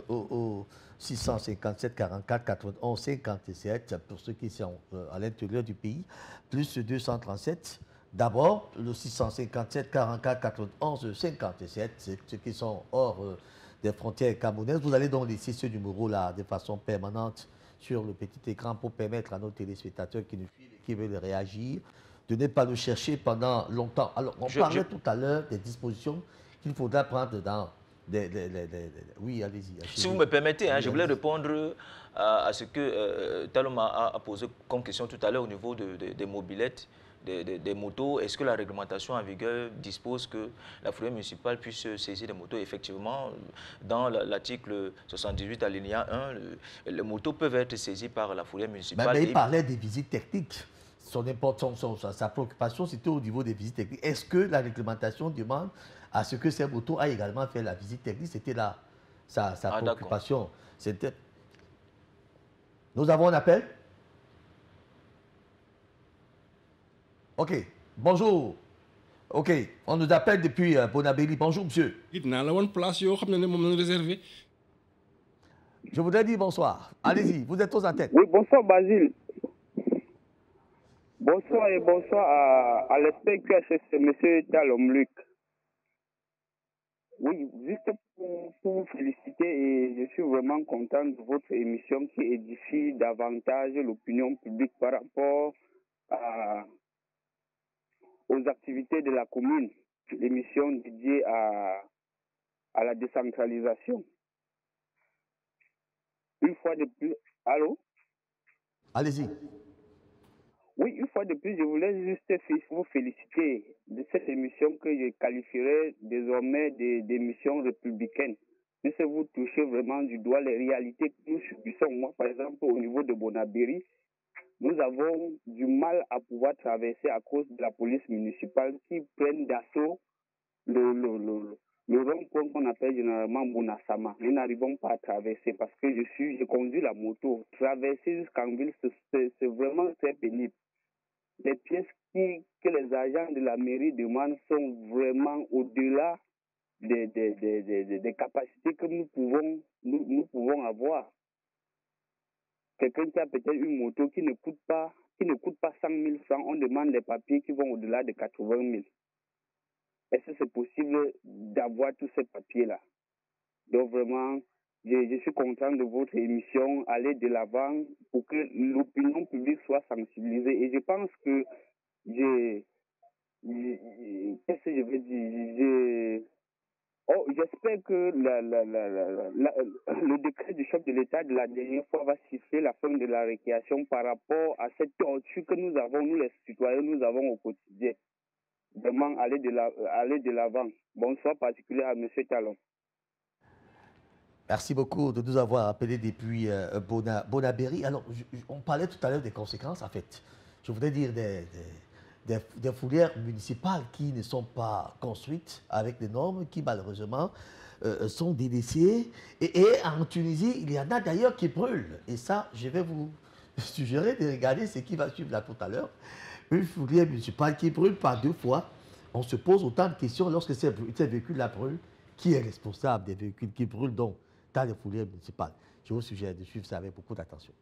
au 657 44 91 57 pour ceux qui sont à l'intérieur du pays, plus 237. D'abord, le 657 44 91 57, ceux qui sont hors des frontières camerounaises. Vous allez donc laisser ce numéro-là de façon permanente sur le petit écran pour permettre à nos téléspectateurs qui nous suivent et qui veulent réagir de ne pas le chercher pendant longtemps. Alors, on parlait tout à l'heure des dispositions qu'il faudra prendre dans Oui, allez-y. Si vous me permettez, je voulais répondre à ce que Talom a posé comme question tout à l'heure au niveau des mobylettes, des motos. Est-ce que la réglementation en vigueur dispose que la fourrière municipale puisse saisir des motos? Effectivement, dans l'article 78 alinéa 1, les motos peuvent être saisies par la fourrière municipale. Mais il parlait des visites techniques. Sa préoccupation, c'était au niveau des visites techniques. Est-ce que la réglementation demande à ce que ces motos aient également fait la visite technique? C'était là sa préoccupation. Nous avons un appel? Ok, bonjour. Ok, on nous appelle depuis Bonabéli. Bonjour, monsieur. Je voudrais dire bonsoir. Allez-y, vous êtes aux antennes. Oui, bonsoir, Basile. Bonsoir et bonsoir à l'espèce M. Talom Luc. Oui, juste pour vous féliciter, et je suis vraiment content de votre émission qui édifie davantage l'opinion publique par rapport aux activités de la commune, l'émission dédiée à la décentralisation. Une fois de plus... Allô? Allez-y. Oui, une fois de plus, je voulais juste vous féliciter de cette émission que je qualifierais désormais d'émission républicaine. Puisque vous touchez vraiment du doigt les réalités que nous subissons. Moi, par exemple, au niveau de Bonabéri, nous avons du mal à pouvoir traverser à cause de la police municipale qui prennent d'assaut le rond-point qu'on appelle généralement Bounasama. Nous n'arrivons pas à traverser parce que je conduis la moto. Traverser jusqu'en ville, c'est vraiment très pénible. Les pièces que les agents de la mairie demandent sont vraiment au-delà des capacités que nous pouvons avoir. Quelqu'un qui a peut-être une moto qui ne coûte pas 100 000 francs, on demande des papiers qui vont au-delà de 80 000. Est-ce que c'est possible d'avoir tous ces papiers-là? Donc vraiment, je suis content de votre émission, aller de l'avant pour que l'opinion publique soit sensibilisée. Et je pense que qu'est-ce que je veux dire? J'ai j'espère que le décret du chef de l'État de la dernière fois va siffler la fin de la récréation par rapport à cette torture que nous avons, nous les citoyens, nous avons au quotidien. Vraiment aller de l'avant. Bonsoir particulier à M. Talon. Merci beaucoup de nous avoir appelés depuis Bonabéry. Alors, on parlait tout à l'heure des conséquences, en fait. Je voudrais dire des fourrières municipales qui ne sont pas construites avec des normes, qui malheureusement sont délaissées. Et en Tunisie, il y en a d'ailleurs qui brûlent. Et ça, je vais vous suggérer de regarder ce qui va suivre là tout à l'heure. Une fourrière municipale qui brûle par 2 fois. On se pose autant de questions lorsque ces véhicules-là brûlent. Qui est responsable des véhicules qui brûlent donc dans les fourrières municipales? Je vous suggère de suivre ça avec beaucoup d'attention.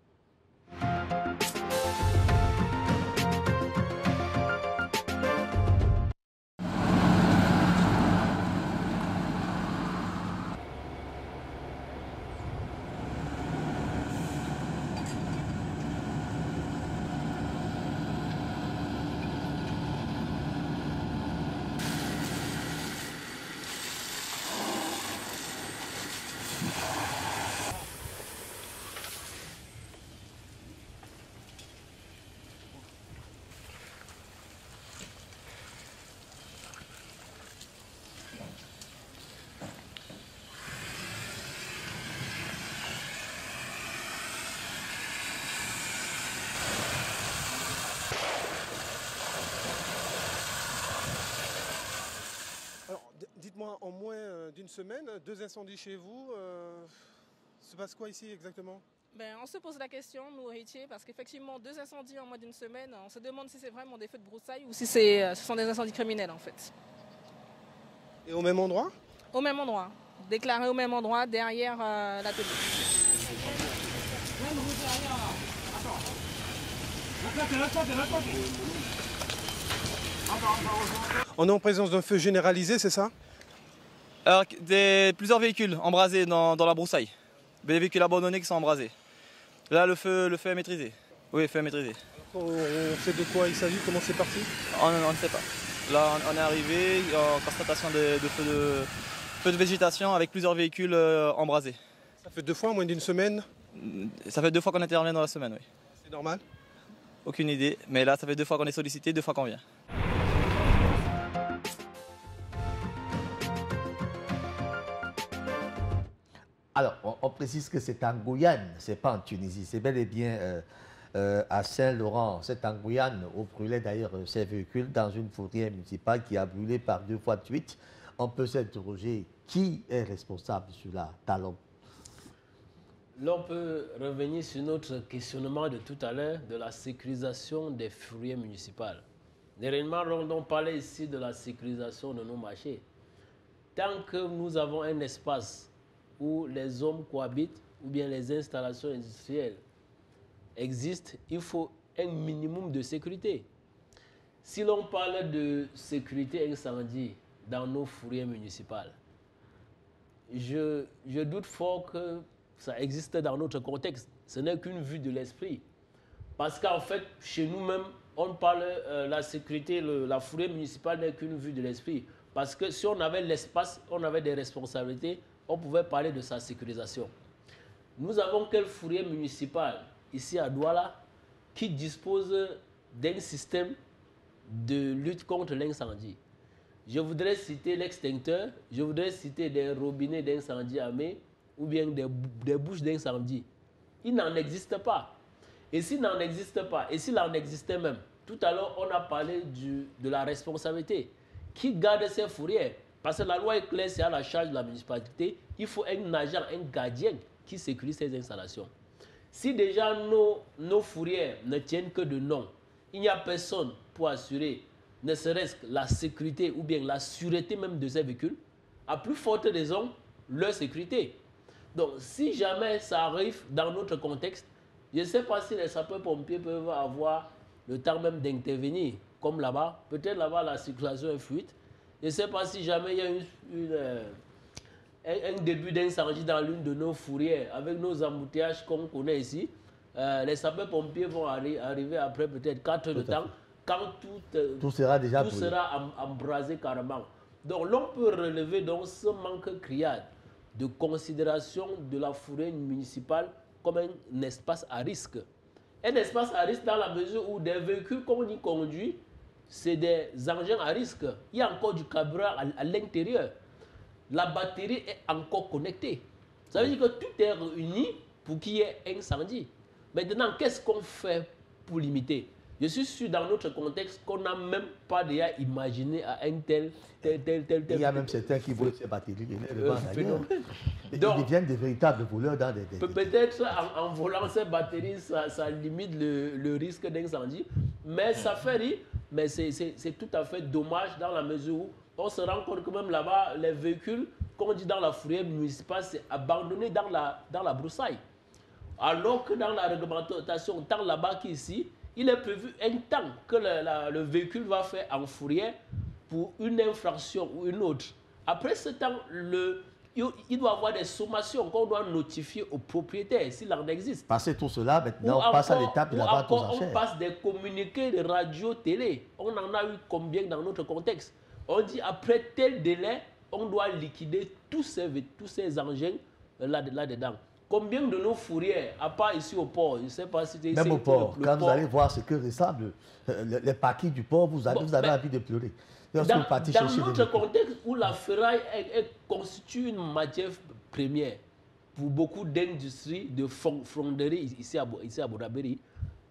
Dites-moi, en moins d'une semaine, 2 incendies chez vous, se passe quoi ici exactement? On se pose la question, nous héritiers, parce qu'effectivement, 2 incendies en moins d'une semaine, on se demande si c'est vraiment des feux de broussailles ou si ce sont des incendies criminels en fait. Et au même endroit? Au même endroit, déclaré au même endroit, derrière l'atelier. On est en présence d'un feu généralisé, c'est ça? Alors, plusieurs véhicules embrasés dans la broussaille. Des véhicules abandonnés qui sont embrasés. Là, le feu est maîtrisé. Oui, le feu est maîtrisé. On sait de quoi il s'agit, comment c'est parti? On ne sait pas. Là, on est arrivé en constatation de feu de végétation avec plusieurs véhicules embrasés. Ça fait 2 fois en moins d'une semaine? Ça fait 2 fois qu'on intervient dans la semaine, oui. C'est normal? Aucune idée, mais là, ça fait 2 fois qu'on est sollicité, 2 fois qu'on vient. Alors, on précise que c'est en Guyane, ce n'est pas en Tunisie, c'est bel et bien à Saint-Laurent. C'est en Guyane, où brûlaient d'ailleurs ces véhicules dans une fourrière municipale qui a brûlé par 2 fois de suite. On peut s'interroger qui est responsable sur la Talon? L'on peut revenir sur notre questionnement de tout à l'heure de la sécurisation des fourrières municipales. Réellement, on parlait ici de la sécurisation de nos marchés. Tant que nous avons un espace où les hommes cohabitent ou bien les installations industrielles existent, il faut un minimum de sécurité. Si l'on parle de sécurité incendie dans nos fourrières municipales, je doute fort que ça existe dans notre contexte. Ce n'est qu'une vue de l'esprit. Parce qu'en fait, chez nous-mêmes, on parle la sécurité, la fourrière municipale n'est qu'une vue de l'esprit. Parce que si on avait l'espace, on avait des responsabilités, on pouvait parler de sa sécurisation. Nous avons quelle fourrière municipale ici à Douala qui dispose d'un système de lutte contre l'incendie? Je voudrais citer l'extincteur, je voudrais citer des robinets d'incendie armés ou bien des bouches d'incendie. Il n'en existe pas. Et s'il n'en existe pas, et s'il en existait même, tout à l'heure on a parlé de la responsabilité. Qui garde ces fourrières? Parce que la loi est claire, c'est à la charge de la municipalité. Il faut un agent, un gardien qui sécurise ces installations. Si déjà nos fourrières ne tiennent que de nom, il n'y a personne pour assurer ne serait-ce que la sécurité ou bien la sûreté même de ces véhicules, à plus forte raison, leur sécurité. Donc, si jamais ça arrive dans notre contexte, je ne sais pas si les sapeurs-pompiers peuvent avoir le temps même d'intervenir, comme là-bas. Peut-être là-bas, la circulation est fluide. Je ne sais pas si jamais il y a un début d'incendie dans l'une de nos fourrières, avec nos embouteillages qu'on connaît ici. Les sapeurs-pompiers vont arriver après peut-être 4 heures de temps, quand tout sera déjà embrasé carrément. Donc l'on peut relever donc ce manque criard de considération de la forêt municipale comme un espace à risque. Un espace à risque dans la mesure où des véhicules qu'on y conduit, c'est des engins à risque. Il y a encore du carburant à l'intérieur. La batterie est encore connectée. Ça veut dire que tout est réuni pour qu'il y ait un incendie. Maintenant, qu'est-ce qu'on fait pour limiter? Je suis sûr dans notre contexte qu'on n'a même pas déjà imaginé à un tel. Il y a même certains qui volent ces batteries. Ils Donc, deviennent des véritables voleurs dans des... Peut-être en volant ces batteries, ça limite le risque d'incendie. Mais ça fait rire, mais c'est tout à fait dommage dans la mesure où on se rend compte que même là-bas, les véhicules, qu'on dit dans la forêt municipale, c'est abandonné dans la broussaille. Alors que dans la réglementation, tant là-bas qu'ici, il est prévu un temps que le véhicule va faire en fourrière pour une infraction ou une autre. Après ce temps, il doit y avoir des sommations qu'on doit notifier au propriétaire s'il en existe. Passer tout cela, maintenant on passe à l'étape de la vente aux enchères. On passe des communiqués de radio, télé. On en a eu combien dans notre contexte? On dit après tel délai, on doit liquider tous ces engins là-dedans. Combien de nos fourrières, à part ici au port, je ne sais pas si c'est même au port, quand vous allez voir ce que ressemble les paquets du port, vous avez envie de pleurer. Dans notre contexte où la ferraille constitue une matière première pour beaucoup d'industries de fonderie ici à Borabéry,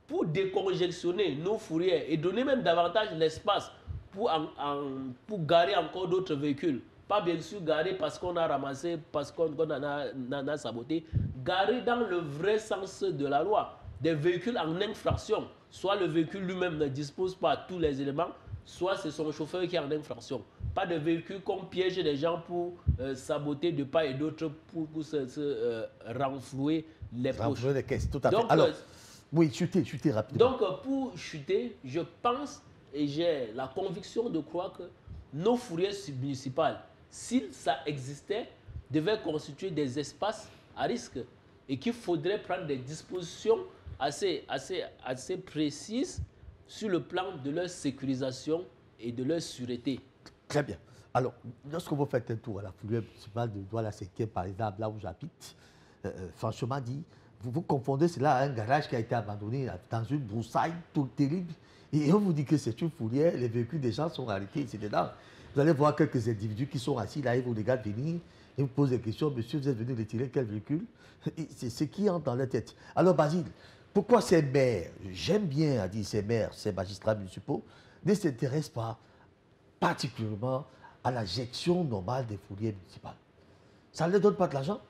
pour décongestionner nos fourrières et donner même davantage l'espace pour garer encore d'autres véhicules. Pas bien sûr garer parce qu'on a ramassé, parce qu'on a saboté. Garer dans le vrai sens de la loi. Des véhicules en infraction. Soit le véhicule lui-même ne dispose pas de tous les éléments, soit c'est son chauffeur qui est en infraction. Pas de véhicule qu'on piège les gens pour saboter de part et d'autre, pour se renflouer les poches. Renflouer les caisses, tout à fait. Alors, oui, chuter rapidement. Donc, pour chuter, je pense et j'ai la conviction de croire que nos fourrières municipales, si ça existait, devaient constituer des espaces à risque et qu'il faudrait prendre des dispositions assez précises sur le plan de leur sécurisation et de leur sûreté. Très bien. Alors, lorsque vous faites un tour à la fourrière municipale de Douala-Cinquième, par exemple, là où j'habite, franchement dit, vous confondez cela à un garage qui a été abandonné dans une broussaille toute terrible. Et on vous dit que c'est une fourrière, les véhicules des gens sont arrêtés, etc. Vous allez voir quelques individus qui sont assis là, ils vous regardent venir, et vous posent des questions. Monsieur, vous êtes venu retirer quel véhicule? C'est ce qui entre dans leur tête. Alors, Basile, pourquoi ces maires, j'aime bien à dire ces maires, ces magistrats municipaux, ne s'intéressent pas particulièrement à la gestion normale des fourrières municipales? Ça ne leur donne pas de l'argent?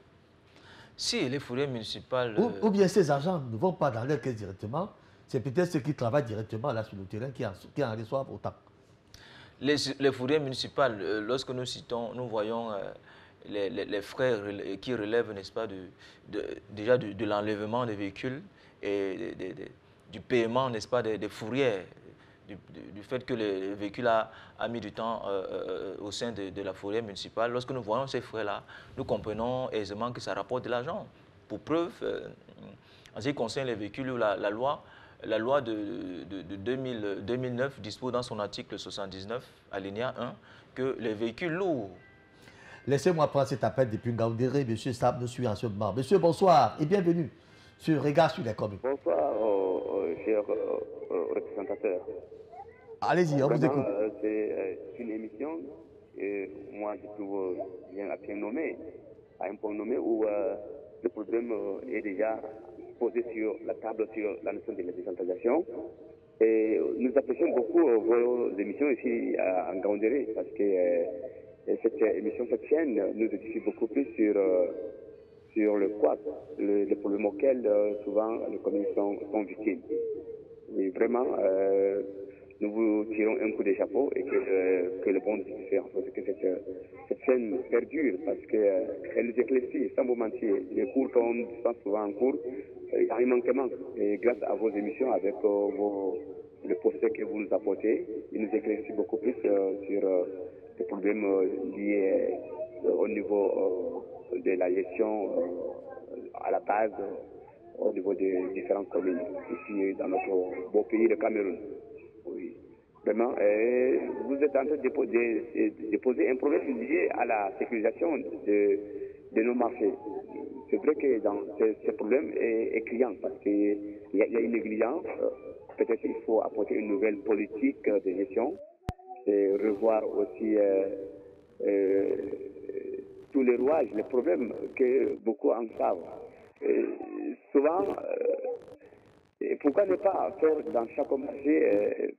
Si, les fourrières municipales... Ou bien ces agents ne vont pas dans leur caisse directement, c'est peut-être ceux qui travaillent directement là sur le terrain qui en reçoivent autant. Les fourrières municipales, lorsque nous citons, nous voyons les frais qui relèvent, n'est-ce pas, déjà de l'enlèvement des véhicules et du paiement, n'est-ce pas, des fourrières, du fait que le véhicule a mis du temps au sein de la fourrière municipale. Lorsque nous voyons ces frais-là, nous comprenons aisément que ça rapporte de l'argent. Pour preuve, en ce qui concerne les véhicules, la loi de 2009 dispose dans son article 79, alinéa 1, que les véhicules lourds... Laissez-moi prendre cet appel depuis Ngaoundéré. Monsieur Sab nous suit en ce moment. Monsieur, bonsoir et bienvenue sur Regard sur les communes. Bonsoir, chers représentateurs. Allez-y, on vous écoute. C'est une émission que moi je trouve bien à un point nommé où le problème est déjà posé sur la table sur la notion de la décentralisation. Et nous apprécions beaucoup vos émissions ici à Ngaoundéré parce que cette émission, cette chaîne nous édifie beaucoup plus sur le quoi, le problème auquel souvent les communes sont victimes. Et vraiment, nous vous tirons un coup de chapeau et que le bon Dieu fait en sorte que cette chaîne perdure parce qu'elle nous éclaircit, sans vous mentir. Les cours qu'on dispense souvent en cours, il y a un manquement. Et grâce à vos émissions, avec le procès que vous nous apportez, il nous éclaircit beaucoup plus sur les problèmes liés au niveau de la gestion à la base au niveau des différentes communes ici dans notre beau pays, le Cameroun. Oui. Vraiment, vous êtes en train de poser un problème lié à la sécurisation de nos marchés. C'est vrai que ce problème est criant parce qu'il y a une négligence. Peut-être qu'il faut apporter une nouvelle politique de gestion et revoir aussi tous les rouages, les problèmes que beaucoup en savent. Souvent, pourquoi ne pas faire dans chaque marché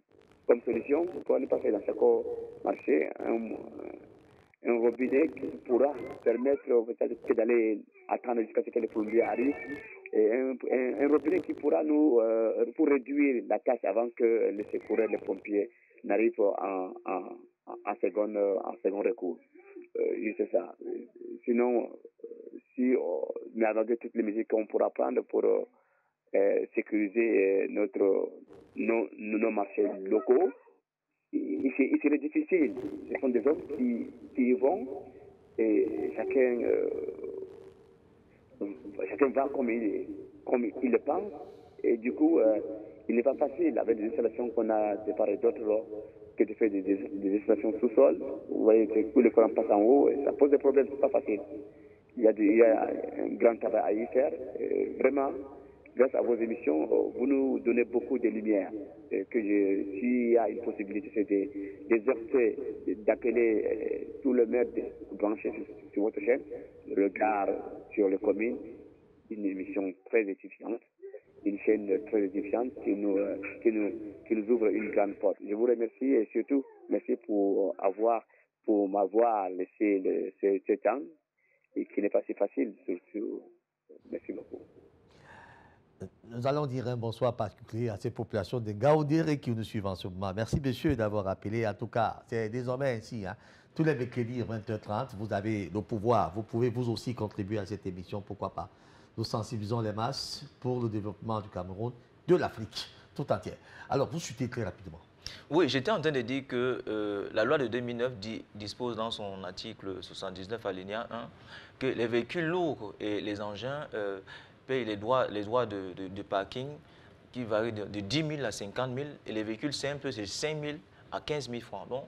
comme solution, pourquoi ne pas faire dans chaque marché un robinet qui pourra permettre peut-être d'aller attendre jusqu'à ce que les plombiers arrivent, et un robinet qui pourra nous pour réduire la tâche avant que les secoureurs, les pompiers n'arrivent en second recours. Juste ça. Sinon, mais avec toutes les mesures qu'on pourra prendre pour sécuriser nos marchés locaux, il serait difficile. Ce sont des hommes qui y vont et chacun va comme il le pense. Et du coup, il n'est pas facile avec des installations qu'on a de part et d'autre que de faire des installations sous-sol. Vous voyez que tous les courants passent en haut et ça pose des problèmes, c'est pas facile. Il y a un grand travail à y faire. Vraiment, grâce à vos émissions, vous nous donnez beaucoup de lumière. S'il y a une possibilité, c'est d'exercer, d'appeler tout le maire de brancher sur votre chaîne, le regard sur les communes, une émission très édifiante, une chaîne très édifiante qui nous ouvre une grande porte. Je vous remercie et surtout, merci pour m'avoir laissé ce temps et qui n'est pas si facile. Merci beaucoup. Nous allons dire un bonsoir particulier à ces populations de Gaoudéré qui nous suivent en ce moment. Merci, monsieur, d'avoir appelé. En tout cas, c'est désormais ainsi. Hein. Tous les mercredis à 20h30, vous avez le pouvoir. Vous pouvez vous aussi contribuer à cette émission, pourquoi pas. Nous sensibilisons les masses pour le développement du Cameroun, de l'Afrique tout entière. Alors, vous citez très rapidement. Oui, j'étais en train de dire que la loi de 2009 dispose dans son article 79 alinéa 1 que les véhicules lourds et les engins payent les droits de parking qui varient de 10 000 à 50 000 et les véhicules simples, c'est 5 000 à 15 000 francs. Donc,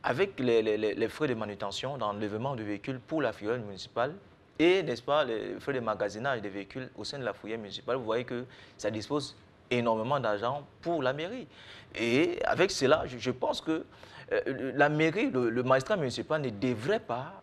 avec les frais de manutention, d'enlèvement de véhicules pour la fourrière municipale et, n'est-ce pas, les frais de magasinage des véhicules au sein de la fourrière municipale, vous voyez que ça dispose énormément d'argent pour la mairie. Et avec cela, je pense que la mairie, le magistrat municipal ne devrait pas,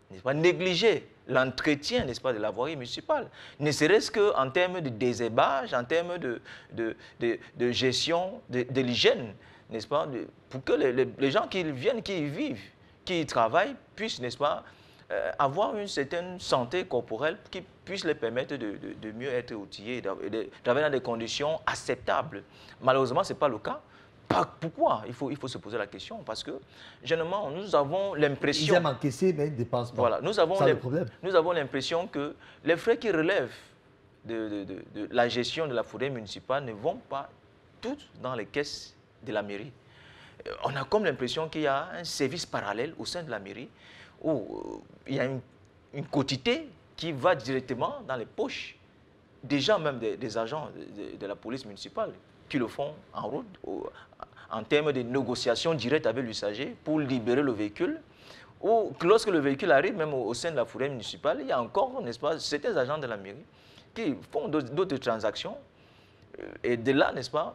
n'est-ce pas, négliger l'entretien, n'est-ce pas, de la voirie municipale. Ne serait-ce qu'en termes de désherbage, en termes de gestion de l'hygiène, n'est-ce pas, pour que les gens qui viennent, qui y vivent, qui y travaillent, puissent, n'est-ce pas, avoir une certaine santé corporelle qui puisse les permettre de mieux être outillés, de travailler dans des conditions acceptables. Malheureusement, ce n'est pas le cas. Pourquoi il faut se poser la question? Parce que, généralement, nous avons l'impression... Ils aiment encaisser, mais ils ne dépensent pas. Voilà, nous avons l'impression que les frais qui relèvent de la gestion de la forêt municipale ne vont pas tous dans les caisses de la mairie. On a comme l'impression qu'il y a un service parallèle au sein de la mairie où il y a une quotité qui va directement dans les poches des gens, même des agents de la police municipale, qui le font en route, en termes de négociations directes avec l'usager pour libérer le véhicule, ou lorsque le véhicule arrive même au sein de la forêt municipale, il y a encore, n'est-ce pas, certains agents de la mairie qui font d'autres transactions, et de là, n'est-ce pas,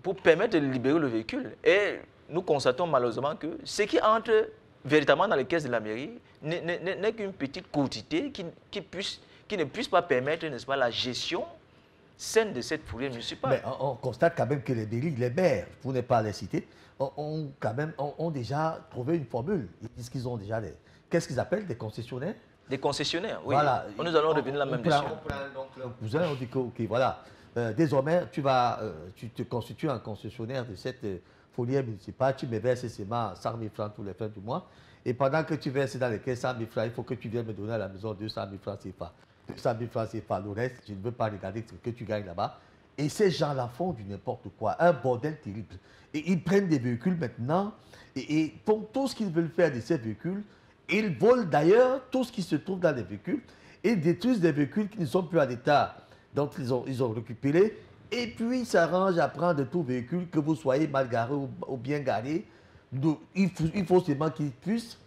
pour permettre de libérer le véhicule. Et nous constatons malheureusement que ce qui entre véritablement dans les caisses de la mairie n'est qu'une petite quantité qui ne puisse pas permettre, n'est-ce pas, la gestion saine de cette fourrière municipale. Mais on constate quand même que les mairies, les maires, pour ne pas les citer, ont déjà trouvé une formule. Ils disent qu'ils ont déjà qu'est-ce qu'ils appellent des concessionnaires? Des concessionnaires, oui. Voilà. Nous allons revenir la même question. On prend donc un cousin, on dit que, ok, voilà, désormais, tu te constitues un concessionnaire de cette fourrière municipale, tu me verses seulement 100 000 francs tous les fins du mois, et pendant que tu verses dans les caisses 100 000 francs, il faut que tu viennes me donner à la maison 200 000 francs CFA. 200 000 francs CFA, le reste, je ne veux pas regarder ce que tu gagnes là-bas. Et ces gens-là font du n'importe quoi, un bordel terrible. Et ils prennent des véhicules maintenant, et font tout ce qu'ils veulent faire de ces véhicules. Ils volent d'ailleurs tout ce qui se trouve dans les véhicules, et détruisent des véhicules qui ne sont plus à l'état dont ils ont récupéré, et puis s'arrange à prendre tout véhicule, que vous soyez mal garé ou bien garé. Il faut seulement qu'il puisse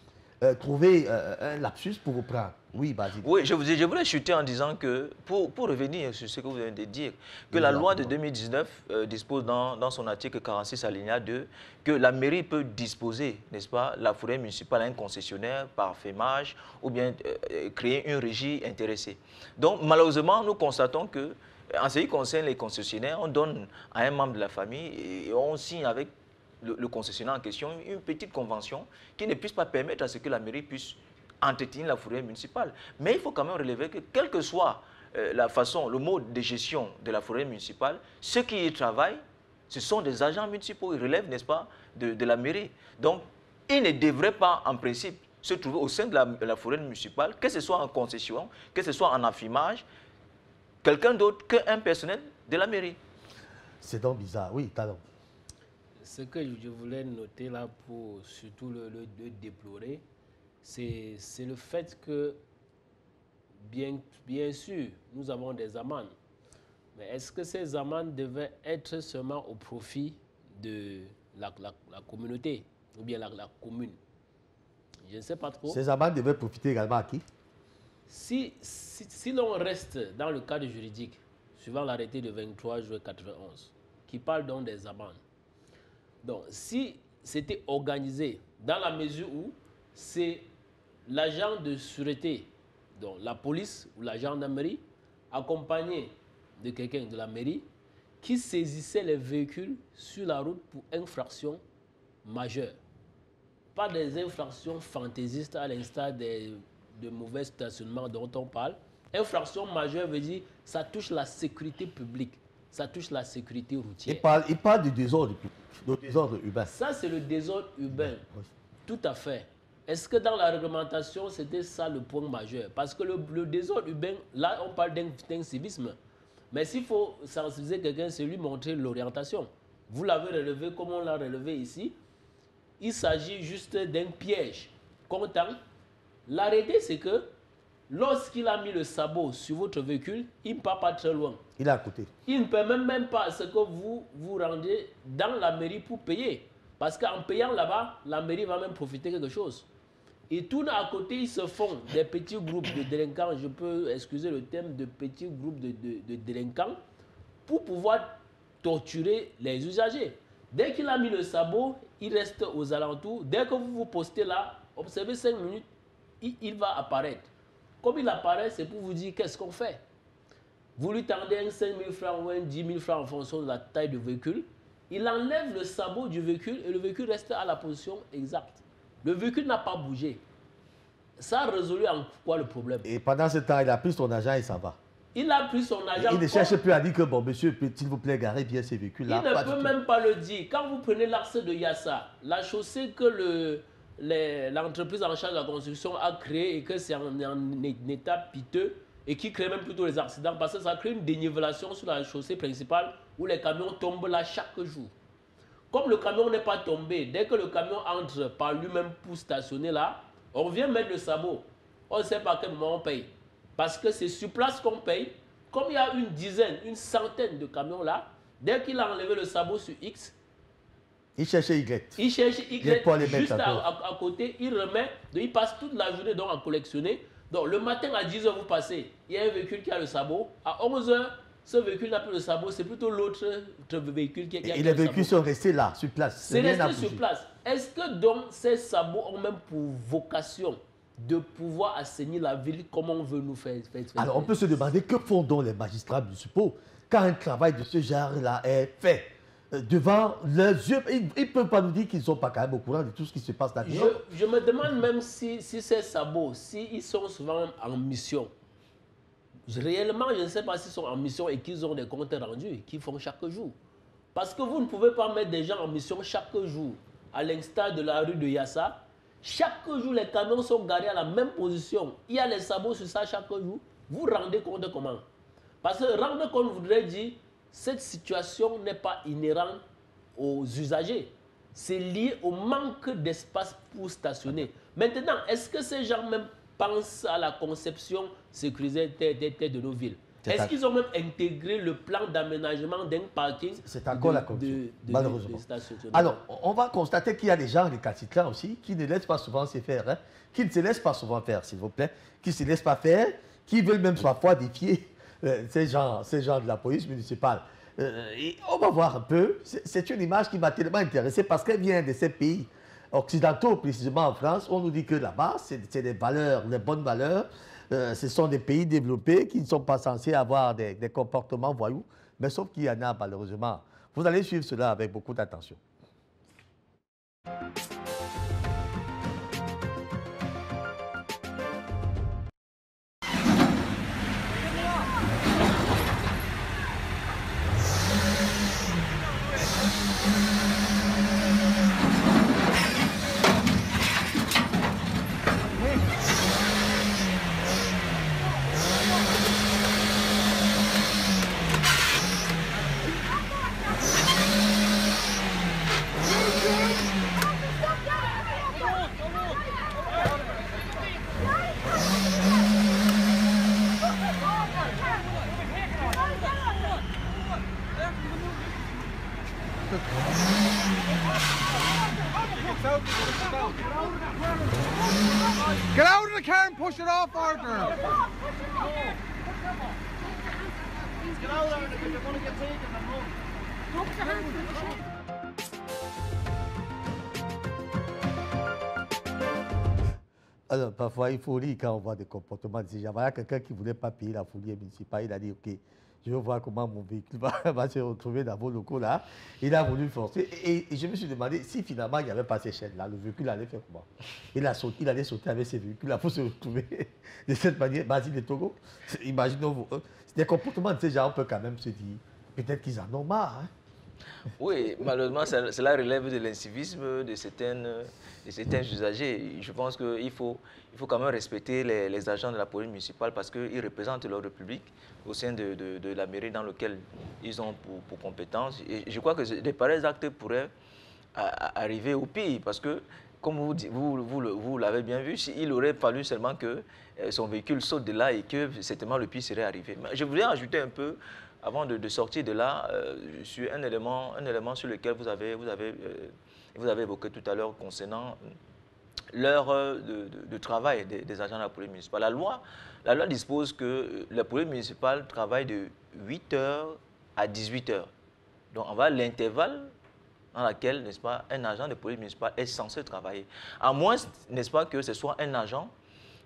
trouver un lapsus pour vous prendre. Oui, vas-y. Oui, je voulais chuter en disant que, pour revenir sur ce que vous venez de dire, que la loi de 2019 dispose dans son article 46 alinéa 2 que la mairie peut disposer, n'est-ce pas, la forêt municipale à un concessionnaire par fémage ou bien créer une régie intéressée. Donc, malheureusement, nous constatons que, en ce qui concerne les concessionnaires, on donne à un membre de la famille et on signe avec le concessionnaire en question une petite convention qui ne puisse pas permettre à ce que la mairie puisse entretenir la forêt municipale. Mais il faut quand même relever que, quelle que soit la façon, le mode de gestion de la forêt municipale, ceux qui y travaillent, ce sont des agents municipaux, ils relèvent, n'est-ce pas, de la mairie. Donc, ils ne devraient pas, en principe, se trouver au sein de la forêt municipale, que ce soit en concession, que ce soit en affirmage, quelqu'un d'autre qu'un personnel de la mairie. C'est donc bizarre, oui, Talon. Ce que je voulais noter là pour surtout le déplorer, c'est le fait que, bien sûr, nous avons des amendes. Mais est-ce que ces amendes devaient être seulement au profit de la communauté ou bien la commune? Je ne sais pas trop. Ces amendes devaient profiter également à qui? Si l'on reste dans le cadre juridique, suivant l'arrêté de 23 juin 91, qui parle donc des amendes, donc si c'était organisé dans la mesure où c'est l'agent de sûreté, donc la police ou la gendarmerie, accompagné de quelqu'un de la mairie, qui saisissait les véhicules sur la route pour infractions majeures. Pas des infractions fantaisistes à l'instar de mauvais stationnement dont on parle. Infraction majeure veut dire ça touche la sécurité publique, ça touche la sécurité routière. Il parle du désordre urbain. Ça, c'est le désordre urbain. Oui. Tout à fait. Est-ce que dans la réglementation, c'était ça le point majeur? Parce que le désordre urbain, là, on parle d'un civisme. Mais s'il faut sensibiliser quelqu'un, c'est lui montrer l'orientation. Vous l'avez relevé comme on l'a relevé ici. Il s'agit juste d'un piège. Content. L'arrêté, c'est que lorsqu'il a mis le sabot sur votre véhicule, il ne part pas très loin. Il est à côté. Il ne permet même pas ce que vous vous rendez dans la mairie pour payer. Parce qu'en payant là-bas, la mairie va même profiter quelque chose. Et tout à côté, ils se font des petits groupes de délinquants, je peux excuser le terme, de petits groupes de délinquants, pour pouvoir torturer les usagers. Dès qu'il a mis le sabot, il reste aux alentours. Dès que vous vous postez là, observez 5 minutes, il va apparaître. Comme il apparaît, c'est pour vous dire qu'est-ce qu'on fait. Vous lui tendez un 5 000 francs ou un 10 000 francs en fonction de la taille du véhicule. Il enlève le sabot du véhicule et le véhicule reste à la position exacte. Le véhicule n'a pas bougé. Ça a résolu en quoi le problème? Et pendant ce temps, il a pris son agent et ça va. Il a pris son agent. Il ne cherche plus à dire que, bon, monsieur, s'il vous plaît, garez bien ces véhicules-là. Il ne peut même pas le dire. Quand vous prenez l'axe de Yassa, la chaussée que l'entreprise en charge de la construction a créée et que c'est en état piteux et qui crée même plutôt les accidents parce que ça crée une dénivellation sur la chaussée principale où les camions tombent là chaque jour. Comme le camion n'est pas tombé, dès que le camion entre par lui-même pour stationner là, on vient mettre le sabot. On ne sait pas à quel moment on paye. Parce que c'est sur place qu'on paye. Comme il y a une dizaine, une centaine de camions là, dès qu'il a enlevé le sabot sur X, il cherchait Y. Il cherche Y juste à côté, il remet, il passe toute la journée donc à collectionner. Donc le matin à 10h, vous passez, il y a un véhicule qui a le sabot. À 11h, ce véhicule n'a plus le sabot, c'est plutôt l'autre véhicule qui a le sabot. Et les véhicules sont restés là, sur place. C'est resté sur place. Est-ce que donc ces sabots ont même pour vocation de pouvoir assainir la ville comme on veut nous faire? Alors on peut se demander que font donc les magistrats municipaux quand un travail de ce genre-là est fait devant leurs yeux? Ils ne peuvent pas nous dire qu'ils ne sont pas quand même au courant de tout ce qui se passe là-dedans. Je me demande même si ces sabots, s'ils sont souvent en mission. Réellement, je ne sais pas s'ils sont en mission et qu'ils ont des comptes rendus qu'ils font chaque jour. Parce que vous ne pouvez pas mettre des gens en mission chaque jour. À l'instar de la rue de Yassa, chaque jour, les camions sont garés à la même position. Il y a les sabots sur ça chaque jour. Vous vous rendez compte comment? Parce que rendre compte voudrait dire cette situation n'est pas inhérente aux usagers. C'est lié au manque d'espace pour stationner. Maintenant, est-ce que ces gens même pensent à la conception sécurisée de nos villes? Est-ce qu'ils ont même intégré le plan d'aménagement d'un parking? C'est encore la corruption, malheureusement. Alors, on va constater qu'il y a des gens récalcitrants aussi qui ne laissent pas souvent se faire, hein, qui ne se laissent pas souvent faire, s'il vous plaît, qui ne se laissent pas faire, qui veulent même parfois défier ces gens de la police municipale. Et on va voir un peu. C'est une image qui m'a tellement intéressé parce qu'elle vient de ces pays occidentaux, précisément en France. On nous dit que là-bas, c'est des valeurs, des bonnes valeurs. Ce sont des pays développés qui ne sont pas censés avoir des comportements voyous, mais sauf qu'il y en a malheureusement. Vous allez suivre cela avec beaucoup d'attention. Get out of the car and push it off, Arthur! Get out of there because you're going to get taken and moved. Don't put your hands in the shit. Alors, parfois, il faut lire quand on voit des comportements de ces gens. Voilà quelqu'un qui ne voulait pas payer la fourrière municipale. Il a dit, OK, je veux voir comment mon véhicule va se retrouver dans vos locaux là. Il a voulu forcer. Et je me suis demandé si finalement il n'y avait pas ces chaînes-là, le véhicule allait faire comment? Il allait sauter avec ces véhicules-là pour se retrouver de cette manière. Basile de Togo, imaginons-vous. Des comportements de ces gens, on peut quand même se dire, peut-être qu'ils en ont marre. Hein? Oui, malheureusement, cela relève de l'incivisme de certains usagers. Je pense qu'il faut quand même respecter les agents de la police municipale parce qu'ils représentent l'ordre public au sein de la mairie dans laquelle ils ont pour compétence. Et je crois que des pareils actes pourraient arriver au pire parce que, comme vous l'avez bien vu, il aurait fallu seulement que son véhicule saute de là et que certainement le pire serait arrivé. Mais je voulais ajouter un peu, avant de sortir de là, sur un élément sur lequel vous avez évoqué tout à l'heure concernant l'heure de travail des agents de la police municipale. La loi dispose que la police municipale travaille de 8h à 18h. Donc on va à l'intervalle dans lequel, n'est-ce pas, un agent de police municipale est censé travailler. À moins, n'est-ce pas, que ce soit un agent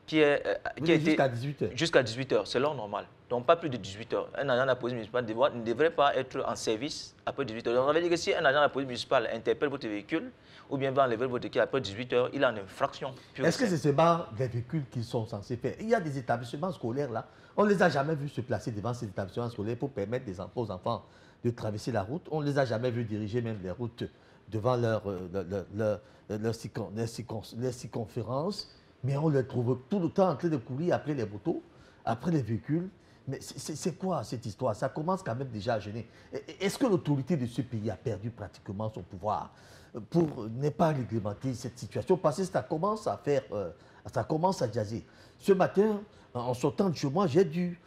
qui a été jusqu'à 18h. Jusqu'à 18h, c'est l'heure normale. Donc pas plus de 18h. Un agent de la police municipale ne devrait pas être en service après 18h. Donc ça veut dire que si un agent de la police municipale interpelle votre véhicule ou bien va enlever votre véhicule après 18h, il a une infraction. Est-ce que c'est seulement des véhicules qu'ils sont censés faire? Il y a des établissements scolaires là, on ne les a jamais vus se placer devant ces établissements scolaires pour permettre aux enfants de traverser la route. On ne les a jamais vus diriger même les routes devant leurs circonférences. Mais on les trouve tout le temps en train de courir après les motos, après les véhicules. Mais c'est quoi cette histoire? Ça commence quand même déjà à gêner. Est-ce que l'autorité de ce pays a perdu pratiquement son pouvoir pour ne pas réglementer cette situation? Parce que ça commence à jaser. Ce matin, en sortant de chez moi, j'ai dû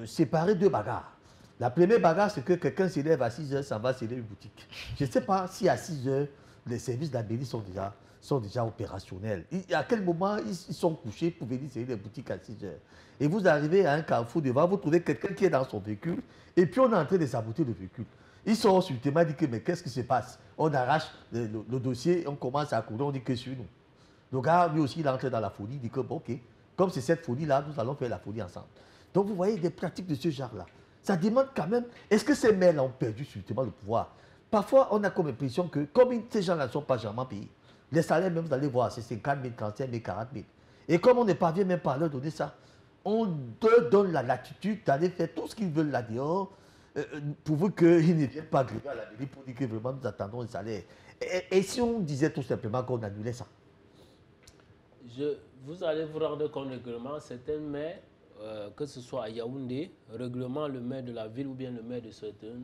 séparer deux bagarres. La première bagarre, c'est que quelqu'un s'élève à 6h, ça va sceller une boutique. Je ne sais pas si à 6h, les services de la mairie sont déjà opérationnels. À quel moment ils sont couchés pour venir sceller les boutiques à 6h? Et vous arrivez à un carrefour devant, vous trouvez quelqu'un qui est dans son véhicule, et puis on est en train de saboter le véhicule. Ils sont subitement dit que mais qu'est-ce qui se passe? On arrache le dossier, on commence à courir, on dit que sur nous. Le gars, lui aussi, il entre dans la folie, il dit que bon, ok, comme c'est cette folie-là, nous allons faire la folie ensemble. Donc vous voyez des pratiques de ce genre-là. Ça demande quand même, est-ce que ces maires ont perdu subitement le pouvoir? Parfois, on a comme impression que, comme ces gens-là ne sont pas jamais payés, les salaires, même, vous allez voir, c'est 50 000, 35 000, 40 000. Et comme on ne parvient même pas à leur donner ça, on leur donne la latitude d'aller faire tout ce qu'ils veulent là dehors, pourvu qu'ils ne viennent pas gréver à la mairie pour dire que vraiment nous attendons un salaire. Et si on disait tout simplement qu'on annulait ça? Vous allez vous rendre compte règlement, certains maires, que ce soit à Yaoundé, règlement le maire de la ville ou bien le maire de Soton,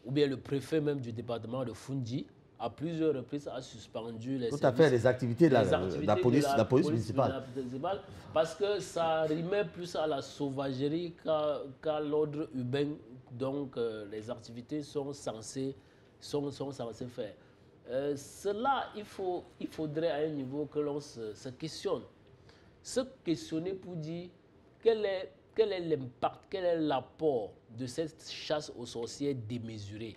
ou bien le préfet même du département de Fundi, à plusieurs reprises, a suspendu les Tout à fait, les activités de la police municipale. Parce que ça rimait plus à la sauvagerie qu'à l'ordre urbain. Donc, les activités sont censées faire. Cela, il faudrait à un niveau que l'on se questionne. Se questionner pour dire quel est l'impact, quel est l'apport de cette chasse aux sorcières démesurée.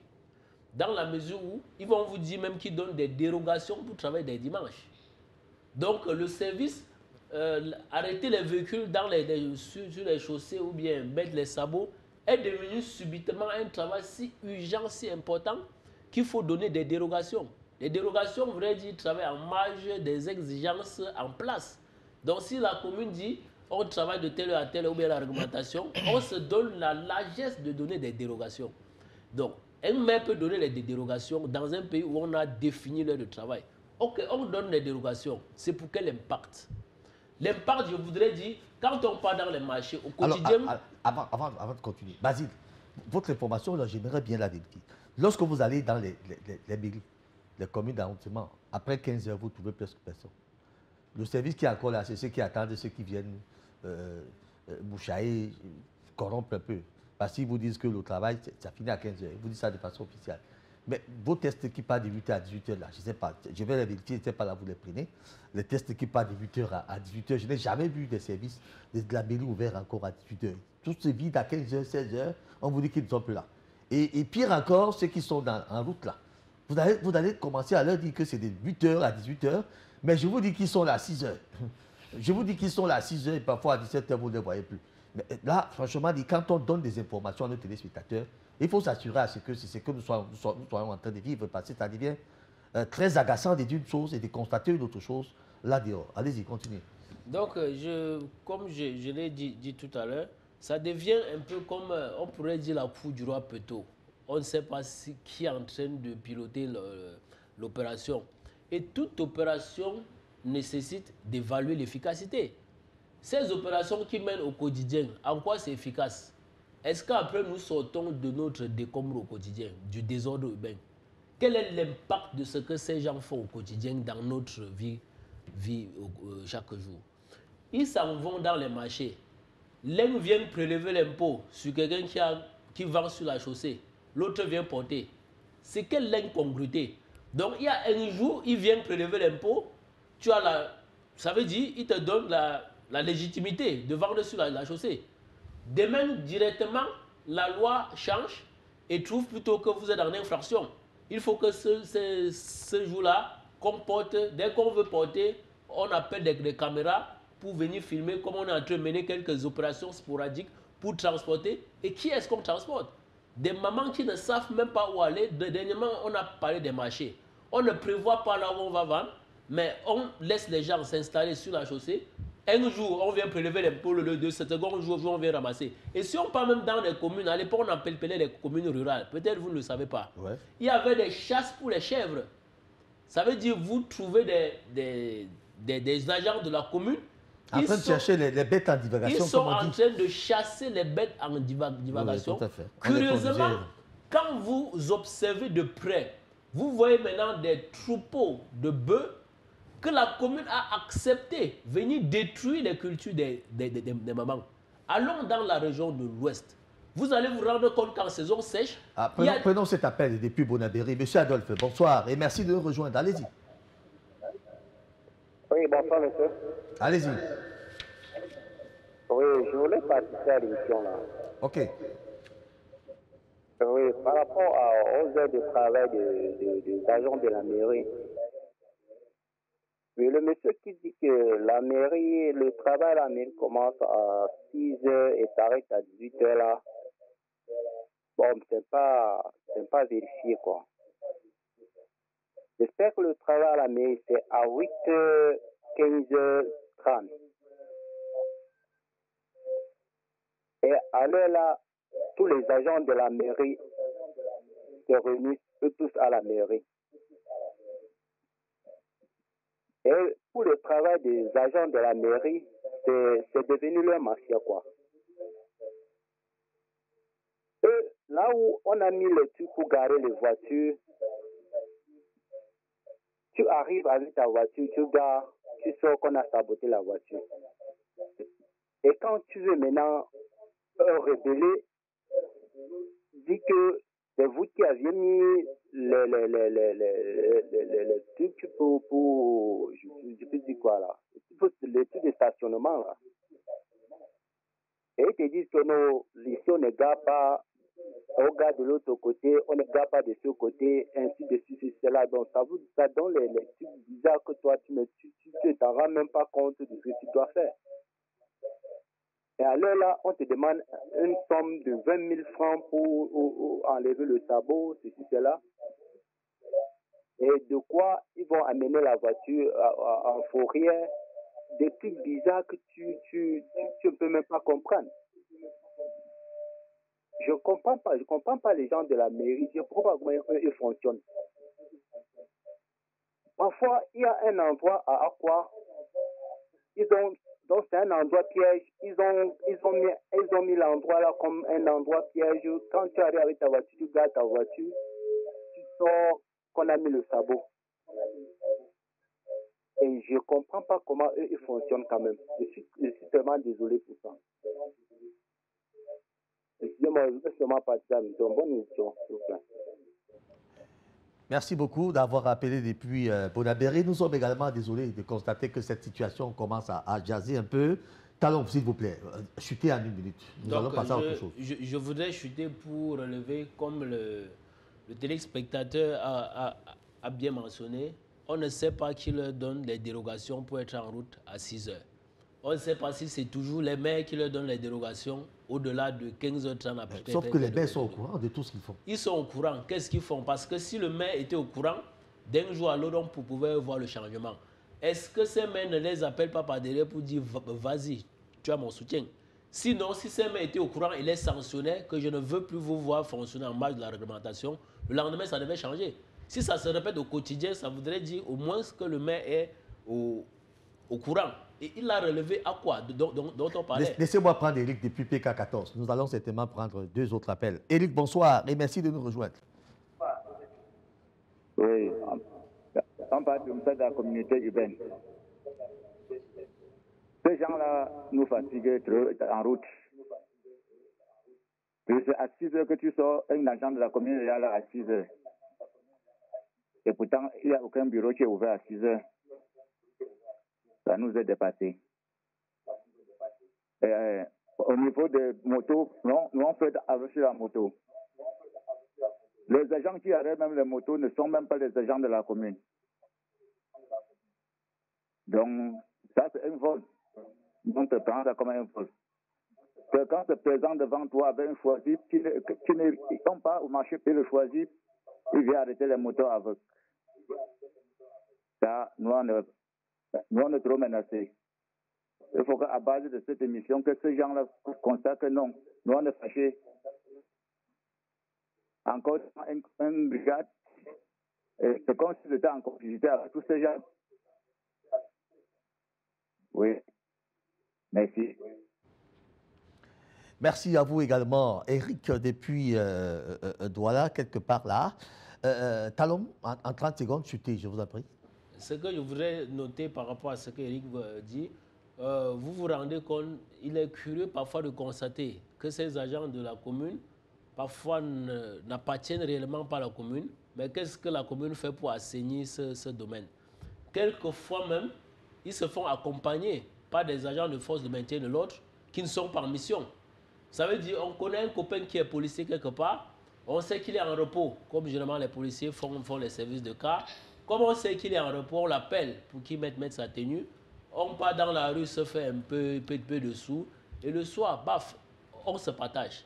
Dans la mesure où ils vont vous dire même qu'ils donnent des dérogations pour travailler des dimanches. Donc le service, arrêter les véhicules sur les chaussées ou bien mettre les sabots est devenu subitement un travail si urgent, si important qu'il faut donner des dérogations. Les dérogations voudraient dire travailler en marge des exigences en place. Donc si la commune dit on travaille de telle heure à telle heure ou bien la réglementation, on se donne la largesse de donner des dérogations. Donc un maire peut donner des dérogations dans un pays où on a défini l'heure de travail. Ok, on donne des dérogations. C'est pour quel impact? L'impact, je voudrais dire, quand on part dans les marchés au quotidien... Alors, avant de continuer, Basile, votre information, j'aimerais bien la vérifier. Lorsque vous allez dans les mairies, les communes d'arrondissement, après 15 heures, vous trouvez presque personne. Le service qui est encore là, c'est ceux qui attendent, ceux qui viennent bouchailler, corrompre un peu. Parce qu'ils vous disent que le travail, ça finit à 15 heures. Ils vous disent ça de façon officielle. Mais vos tests qui partent de 8h à 18h, là, je ne sais pas, je vais les vérifier, je ne sais pas là, vous les prenez. Les tests qui partent de 8h à 18h, je n'ai jamais vu des services de la mairie ouverts encore à 18h. Tout se vide à 15h, 16h, on vous dit qu'ils ne sont plus là. Et pire encore, ceux qui sont en route là. Vous allez commencer à leur dire que c'est de 8h à 18h, mais je vous dis qu'ils sont là à 6h. Je vous dis qu'ils sont là à 6h et parfois à 17h, vous ne les voyez plus. Mais là, franchement, quand on donne des informations à nos téléspectateurs, il faut s'assurer à ce que c'est ce que nous soyons en train de vivre, parce que ça devient très agaçant de dire une chose et de constater une autre chose là dehors. Allez-y, continuez. Donc, comme je l'ai dit tout à l'heure, ça devient un peu comme, on pourrait dire, la cour du roi Peto. On ne sait pas qui est en train de piloter l'opération. Et toute opération nécessite d'évaluer l'efficacité. Ces opérations qui mènent au quotidien, en quoi c'est efficace? Est-ce qu'après nous sortons de notre décombre au quotidien, du désordre urbain? Quel est l'impact de ce que ces gens font au quotidien dans notre vie chaque jour? Ils s'en vont dans les marchés. L'un vient prélever l'impôt sur quelqu'un qui vend sur la chaussée. L'autre vient porter. C'est quelle incongruité? Donc il y a un jour, il vient prélever l'impôt. Ça veut dire, il te donne la légitimité de vendre sur la chaussée. Demain, directement, la loi change et trouve plutôt que vous êtes en infraction. Il faut que ce jour-là, qu'on porte, dès qu'on veut porter, on appelle des caméras pour venir filmer comme on est en train de mener quelques opérations sporadiques pour transporter. Et qui est-ce qu'on transporte? Des mamans qui ne savent même pas où aller. Dernièrement, on a parlé des marchés. On ne prévoit pas là où on va vendre, mais on laisse les gens s'installer sur la chaussée. Un jour, on vient prélever l'impôt, le second jour, on vient ramasser. Et si on part même dans les communes, à l'époque, on appelait les communes rurales. Peut-être vous ne le savez pas. Ouais. Il y avait des chasses pour les chèvres. Ça veut dire vous trouvez des agents de la commune. En train de chercher les bêtes en divagation. Ils sont en train de chasser les bêtes en divagation. Oui, tout à fait. Curieusement, quand vous observez de près, vous voyez maintenant des troupeaux de bœufs que la commune a accepté venir détruire les cultures des mamans. Allons dans la région de l'Ouest. Vous allez vous rendre compte qu'en saison sèche... Prenons cet appel depuis Bonabéry. Monsieur Adolphe, bonsoir et merci de nous rejoindre. Allez-y. Oui, bonsoir, monsieur. Allez-y. Oui, je voulais participer à l'émission là. Ok. Oui, par rapport aux heures de travail des agents de la mairie. Mais le monsieur qui dit que la mairie, le travail à la mairie commence à 6 heures et s'arrête à 18 heures là. Bon, c'est pas vérifié quoi. J'espère que le travail à la mairie c'est à 8 h 15h30. Et à l'heure là, tous les agents de la mairie se réunissent eux tous à la mairie. Et pour le travail des agents de la mairie, c'est devenu leur mafia, quoi. Et là où on a mis les trucs pour garer les voitures, Tu arrives avec ta voiture, tu gares, tu sors qu'on a saboté la voiture. Et quand tu veux maintenant rebeller, dis que c'est vous qui aviez mis les trucs pour je peux dire quoi là, les trucs de stationnement là. Et ils te disent que non, ici on ne gare pas, on gare de l'autre côté, on ne gare pas de ce côté, ainsi de suite, cela. Donc ça donne les trucs bizarres que toi tu ne t'en rends même pas compte de ce que tu dois faire. Et alors là, on te demande une somme de 20 000 francs pour enlever le sabot, ceci, cela. Et de quoi ils vont amener la voiture en fourrière, des trucs bizarres que tu ne peux même pas comprendre. Je comprends pas les gens de la mairie, je ne comprends pas comment ils fonctionnent. Parfois, il y a un endroit à Aqua, donc c'est un endroit piège, ils ont mis l'endroit là comme un endroit piège. Quand tu arrives avec ta voiture, tu gardes ta voiture, tu sors qu'on a mis le sabot. Et je ne comprends pas comment eux ils fonctionnent quand même. Je suis tellement désolé pour ça. Excusez-moi, je vais seulement partir à la mission. Bonne émission, s'il vous plaît. Merci beaucoup d'avoir appelé depuis Bonabéry. Nous sommes également désolés de constater que cette situation commence à jaser un peu. Talon, s'il vous plaît, chutez en une minute. Nous allons passer à autre chose. Je voudrais chuter pour relever, comme le téléspectateur a bien mentionné, on ne sait pas qui leur donne les dérogations pour être en route à 6 heures. On ne sait pas si c'est toujours les maires qui leur donnent les dérogations au-delà de 15h30 après. Sauf que les maires sont au courant de tout ce qu'ils font. Ils sont au courant. Qu'est-ce qu'ils font? Parce que si le maire était au courant, d'un jour à l'autre, on pouvait voir le changement. Est-ce que ces maires ne les appellent pas par derrière pour dire vas-y, tu as mon soutien? Sinon, si ces maires étaient au courant et les sanctionnaient que je ne veux plus vous voir fonctionner en marge de la réglementation, le lendemain, ça devait changer. Si ça se répète au quotidien, ça voudrait dire au moins que le maire est au courant. Et il a relevé à quoi dont on parlait. Laissez-moi prendre Eric depuis PK14. Nous allons certainement prendre 2 autres appels. Eric, bonsoir et merci de nous rejoindre. Oui, on parle comme ça de la communauté urbaine. Ces gens-là nous fatiguent trop en route. C'est à 6 heures que tu sors, un agent de la commune est là à 6 heures. Et pourtant, il n'y a aucun bureau qui est ouvert à 6 heures. Ça nous est dépassé. Au niveau des motos, nous on fait avec la moto. Les agents qui arrêtent même les motos ne sont même pas les agents de la commune. Donc, ça c'est un vol. On te prend ça comme un vol. Quelqu'un se présente devant toi avec un choisi, qui ne tombe pas au marché et le choisi, il vient arrêter les motos avec. Ça, nous on est trop menacés. Il faut qu'à base de cette émission, que ces gens-là constatent que non, nous on est fâchés. Encore une brigade, c'est comme si c'était en complicité avec tous ces gens. Oui. Merci. Merci à vous également, Eric, depuis Douala, quelque part là. Talon, en 30 secondes, chutez, je vous en prie. Ce que je voudrais noter par rapport à ce qu'Éric dit, vous vous rendez compte, il est curieux parfois de constater que ces agents de la commune, parfois n'appartiennent réellement pas à la commune, mais qu'est-ce que la commune fait pour assainir ce domaine? Quelquefois même, ils se font accompagner par des agents de force de maintien de l'ordre qui ne sont pas en mission. Ça veut dire on connaît un copain qui est policier quelque part, on sait qu'il est en repos, comme généralement les policiers font les services de cas. Comme on sait qu'il est en repos, on l'appelle pour qu'il mette sa tenue. On part dans la rue, se fait un peu de sous. Et le soir, baf, on se partage.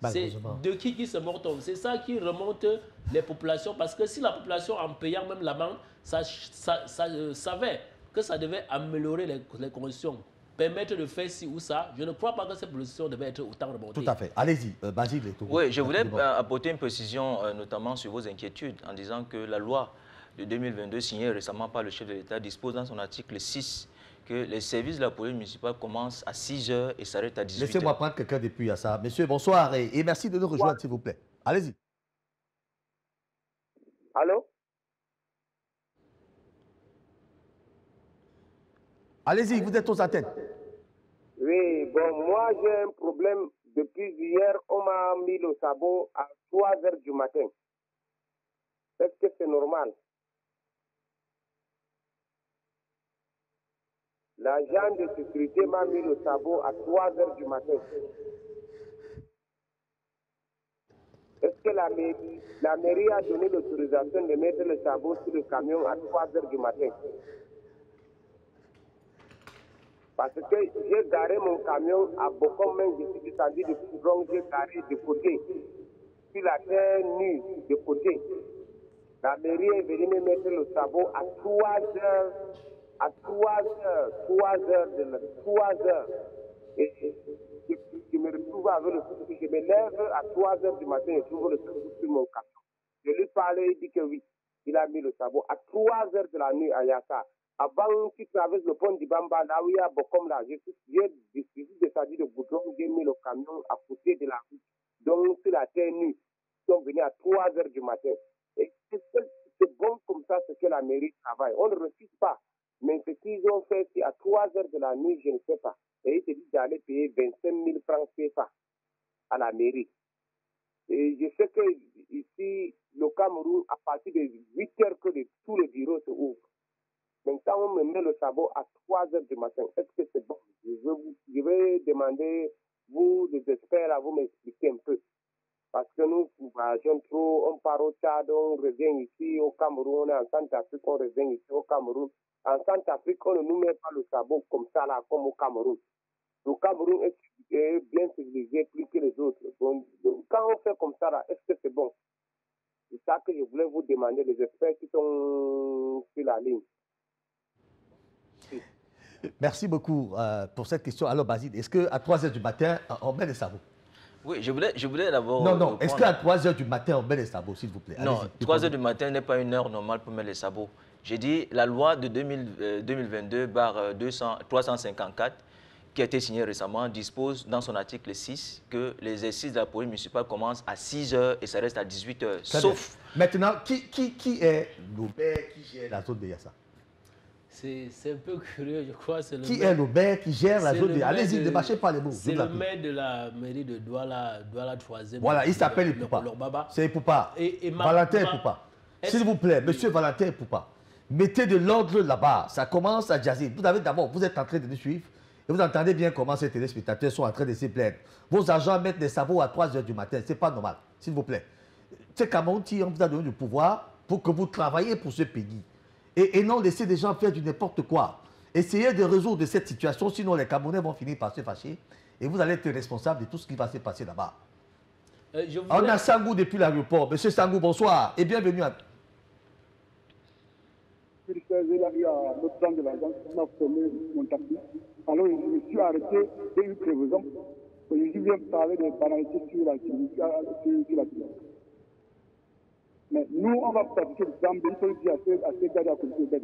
C'est de qui se monte. C'est ça qui remonte les populations. Parce que si la population, en payant même l'amende, savait que ça devait améliorer les conditions, permettre de faire ci ou ça, je ne crois pas que cette position devait être autant remontée. Tout à fait. Allez-y, Basile et tout. Oui, je voulais apporter une précision, notamment sur vos inquiétudes, en disant que la loi de 2022, signée récemment par le chef de l'État, dispose dans son article 6 que les services de la police municipale commencent à 6 heures et s'arrêtent à 18 heures. Laissez-moi prendre quelqu'un depuis à ça. Monsieur, bonsoir et merci de nous rejoindre, s'il vous plaît. Allez-y. Allô? Allez-y, vous êtes aux antennes. Oui, bon, moi j'ai un problème. Depuis hier, on m'a mis le sabot à 3 heures du matin. Est-ce que c'est normal? L'agent de sécurité m'a mis le sabot à 3 heures du matin. Est-ce que la mairie a donné l'autorisation de mettre le sabot sur le camion à 3 heures du matin? Parce que j'ai garé mon camion à Bokom, je suis descendu de Poudron, j'ai garé de côté. Puis la terre nue de côté. La mairie est venue me mettre le sabot à 3 heures. À 3 heures. Et je me retrouve avec le sabot. Je me lève à 3 heures du matin et je trouve le sabot sur mon camion. Je lui parlais, il dit que oui. Il a mis le sabot à 3 heures de la nuit à Yassa. Avant qu'il traverse le pont d'Ibamba, là où il y a Bokom, là, j'ai descendu de Boudron, j'ai mis le camion à côté de la route. Donc, sur la terre nue, ils sont venus à 3 heures du matin. Et c'est bon comme ça, ce que la mairie travaille. On ne refuse pas. Mais ce qu'ils ont fait, c'est à 3 heures de la nuit, je ne sais pas. Et ils se disent d'aller payer 25 000 francs CFA à la mairie. Et je sais que ici, le Cameroun, à partir de 8 heures que tous les bureaux se ouvrent. Maintenant, on me met le sabot à 3 heures du matin. Est-ce que c'est bon? Je vais demander, vous, les experts, à vous m'expliquer un peu. Parce que nous voyageons trop, on part au Tchad, on revient ici au Cameroun, on est en Centrafrique, on revient ici au Cameroun. En Centrafrique, on ne nous met pas le sabot comme ça, là, comme au Cameroun. Le Cameroun est bien civilisé plus que les autres. Donc, quand on fait comme ça, là, est-ce que c'est bon? C'est ça que je voulais vous demander, les experts qui sont sur la ligne. Merci beaucoup pour cette question. Alors, Basile, est-ce qu'à 3 heures du matin, on met les sabots? Oui, je voulais d'abord... Non. Est-ce qu'à 3 heures du matin, on met les sabots, s'il vous plaît? Non, 3 heures du matin n'est pas une heure normale pour mettre les sabots. J'ai dit, la loi de 2022/354, qui a été signée récemment, dispose dans son article 6 que l'exercice de la police municipale commence à 6 heures et ça reste à 18 heures. Sauf... Maintenant, qui est l'Aubert qui gère la zone de Yassa? C'est un peu curieux, je crois. Qui est l'Aubert qui gère la zone de Yassa? Allez-y, ne mâchez pas les mots. C'est le maire de la mairie de Douala 3e. Voilà, il s'appelle Ipoupa. C'est Ipoupa. Valentin Ipoupa. S'il vous plaît, monsieur Valentin Ipoupa, mettez de l'ordre là-bas. Ça commence à jaser. Vous êtes en train de nous suivre et vous entendez bien comment ces téléspectateurs sont en train de se plaindre. Vos agents mettent des sabots à 3 heures du matin. Ce n'est pas normal, s'il vous plaît. C'est Cameroun qui vous a donné du pouvoir pour que vous travaillez pour ce pays. Et non laisser des gens faire du n'importe quoi. Essayez de résoudre cette situation, sinon les Camerounais vont finir par se fâcher et vous allez être responsable de tout ce qui va se passer là-bas. On a Sangou depuis l'aéroport. Monsieur Sangou, bonsoir et bienvenue à... Il y a notre plan de l'agence, on a fermé mon taxi. Alors je me suis arrêté et eu prévision. Je viens parler des banalités sur la télé. Mais nous, on va pratiquer le plan, il faut dire à ces gars à côté de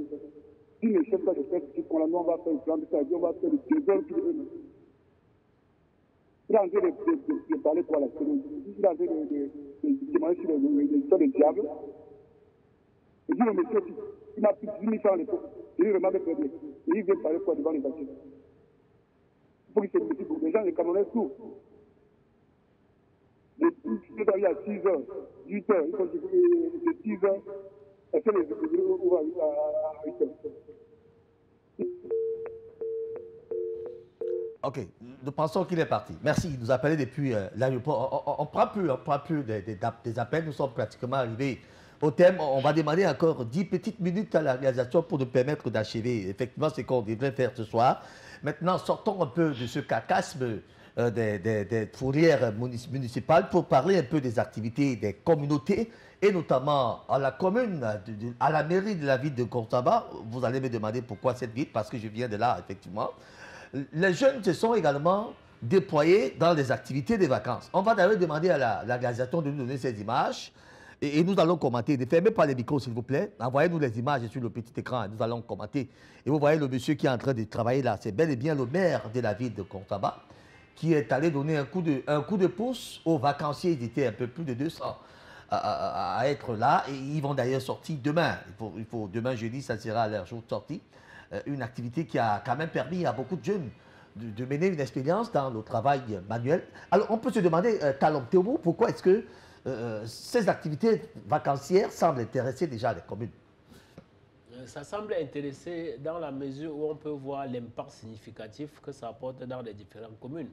si les chefs de faire ce qu'on a, nous, on va faire le plan, c'est-à-dire on va faire le désordre pour eux-mêmes. Il est en train de parler pour la télé. Il est en train de demander sur les histoires de diable. Je dis, le monsieur, il m'a pris 10 000 francs à l'époque. Je lui remarque très bien. Et il vient parler quoi devant les voitures. Il faut qu'il se méfie pour les gens, les Camerounais sourds. Il y a 6 heures, 8 heures, il faut que de 6 heures, et que les bureaux ouvrent à 8 heures. Ok, nous pensons qu'il est parti. Merci, il nous a appelé depuis l'aéroport. On ne prend plus des appels, nous sommes pratiquement arrivés au thème. On va demander encore 10 petites minutes à la réalisation pour nous permettre d'achever effectivement ce qu'on devrait faire ce soir. Maintenant, sortons un peu de ce cacasme des fourrières municipales pour parler un peu des activités des communautés et notamment à la commune, à la mairie de la ville de Kontaba. Vous allez me demander pourquoi cette ville, parce que je viens de là, effectivement. Les jeunes se sont également déployés dans les activités des vacances. On va d'ailleurs demander à l'organisation de nous donner ces images et nous allons commenter. Ne fermez pas les micros, s'il vous plaît. Envoyez-nous les images sur le petit écran et nous allons commenter. Et vous voyez le monsieur qui est en train de travailler là, c'est bel et bien le maire de la ville de Kontaba qui est allé donner un coup de pouce aux vacanciers. Ils étaient un peu plus de 200 à être là et ils vont d'ailleurs sortir demain. Demain jeudi, ça sera leur jour de sortie. une activité qui a quand même permis à beaucoup de jeunes de mener une expérience dans le travail manuel. Alors, on peut se demander, Talon Théobo, pourquoi est-ce que ces activités vacancières semblent intéresser déjà les communes? Ça semble intéresser dans la mesure où on peut voir l'impact significatif que ça apporte dans les différentes communes.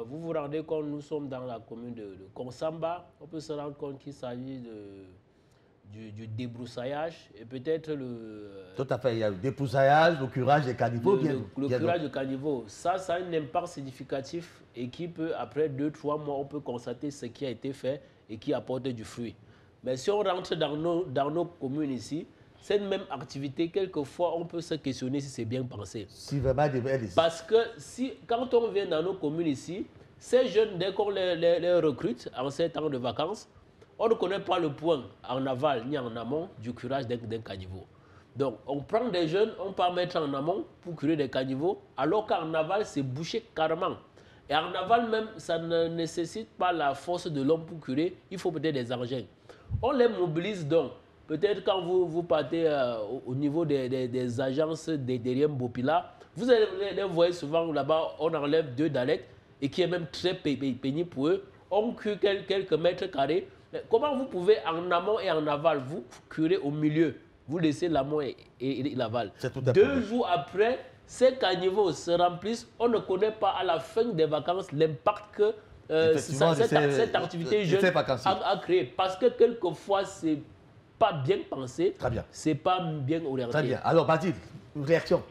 Vous vous rendez compte, nous sommes dans la commune de Konsamba, on peut se rendre compte qu'il s'agit du débroussaillage et peut-être le... Tout à fait, il y a le débroussaillage, le curage des caniveaux. Le curage de caniveaux, ça a un impact significatif et qui peut, après 2-3 mois, on peut constater ce qui a été fait et qui apporte du fruit. Mais si on rentre dans nos communes ici, cette même activité, quelquefois, on peut se questionner si c'est bien pensé. Si vraiment, parce que quand on vient dans nos communes ici, ces jeunes, dès qu'on les recrute en ces temps de vacances, on ne connaît pas le point en aval ni en amont du curage d'un caniveau. Donc, on prend des jeunes, on peut en mettre en amont pour curer des caniveaux, alors qu'en aval, c'est bouché carrément. Et en aval même, ça ne nécessite pas la force de l'homme pour curer, il faut peut-être des engins. On les mobilise donc. Peut-être quand vous partez au niveau des agences derrière Bopila, vous allez les voir souvent là-bas, on enlève 2 daleks et qui est même très pénible pour eux. On cure quelques mètres carrés. Mais comment vous pouvez en amont et en aval, vous curer au milieu, vous laissez l'amont et l'aval? 2 jours après, ces caniveaux se remplissent. On ne connaît pas à la fin des vacances l'impact que cette activité jeune a créé. Parce que quelquefois, c'est pas bien pensé, c'est pas bien orienté. Très bien. Alors, Basile, une réaction?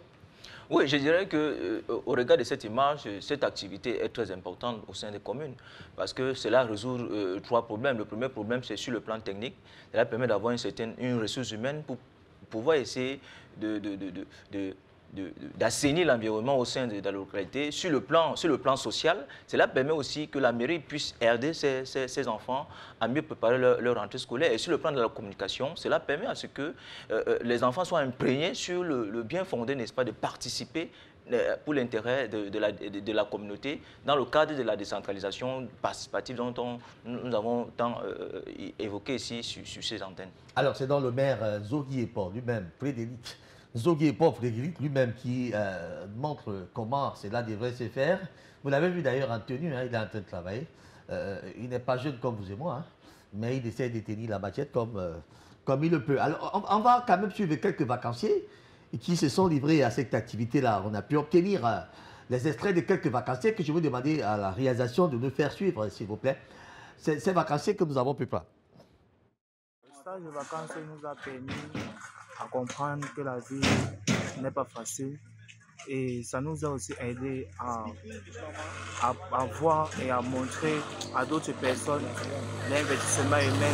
Oui, je dirais qu'au regard de cette image, cette activité est très importante au sein des communes parce que cela résout 3 problèmes. Le premier problème, c'est sur le plan technique. Cela permet d'avoir une ressource humaine pour pouvoir essayer d'assainir l'environnement au sein de la localité. Sur le plan social, cela permet aussi que la mairie puisse aider ses enfants à mieux préparer leur rentrée scolaire. Et sur le plan de la communication, cela permet à ce que les enfants soient imprégnés sur le bien fondé, n'est-ce pas, de participer pour l'intérêt de la communauté dans le cadre de la décentralisation participative dont nous avons tant évoqué ici sur ces antennes. Alors, c'est dans le maire Zogui Epor lui-même, Frédéric Zogui Epor Frédéric lui-même qui montre comment cela devrait se faire. Vous l'avez vu d'ailleurs en tenue, hein, il est en train de travailler. Il n'est pas jeune comme vous et moi, hein, mais il essaie de tenir la machette comme il le peut. Alors, on va quand même suivre quelques vacanciers qui se sont livrés à cette activité-là. On a pu obtenir les extraits de quelques vacanciers que je vais demander à la réalisation de nous faire suivre, s'il vous plaît. Ces vacanciers que nous avons pu prendre. Le stage de vacances nous a permis à comprendre que la vie n'est pas facile et ça nous a aussi aidé à voir et à montrer à d'autres personnes l'investissement humain,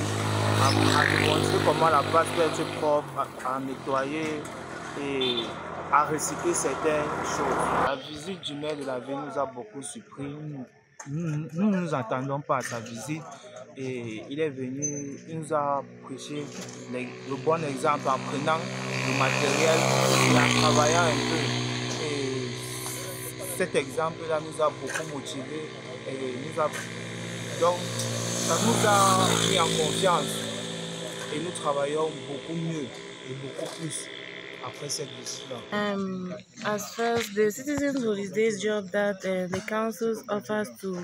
à montrer comment la place peut être propre, à nettoyer et à recycler certaines choses. La visite du maire de la ville nous a beaucoup surpris. Nous ne nous attendons pas à sa visite et il est venu, il nous a prêché le bon exemple en prenant le matériel et en travaillant un peu. Et cet exemple-là nous a beaucoup motivés et donc ça nous a mis en confiance et nous travaillons beaucoup mieux et beaucoup plus. As first, the citizens holidays job that the councils offers to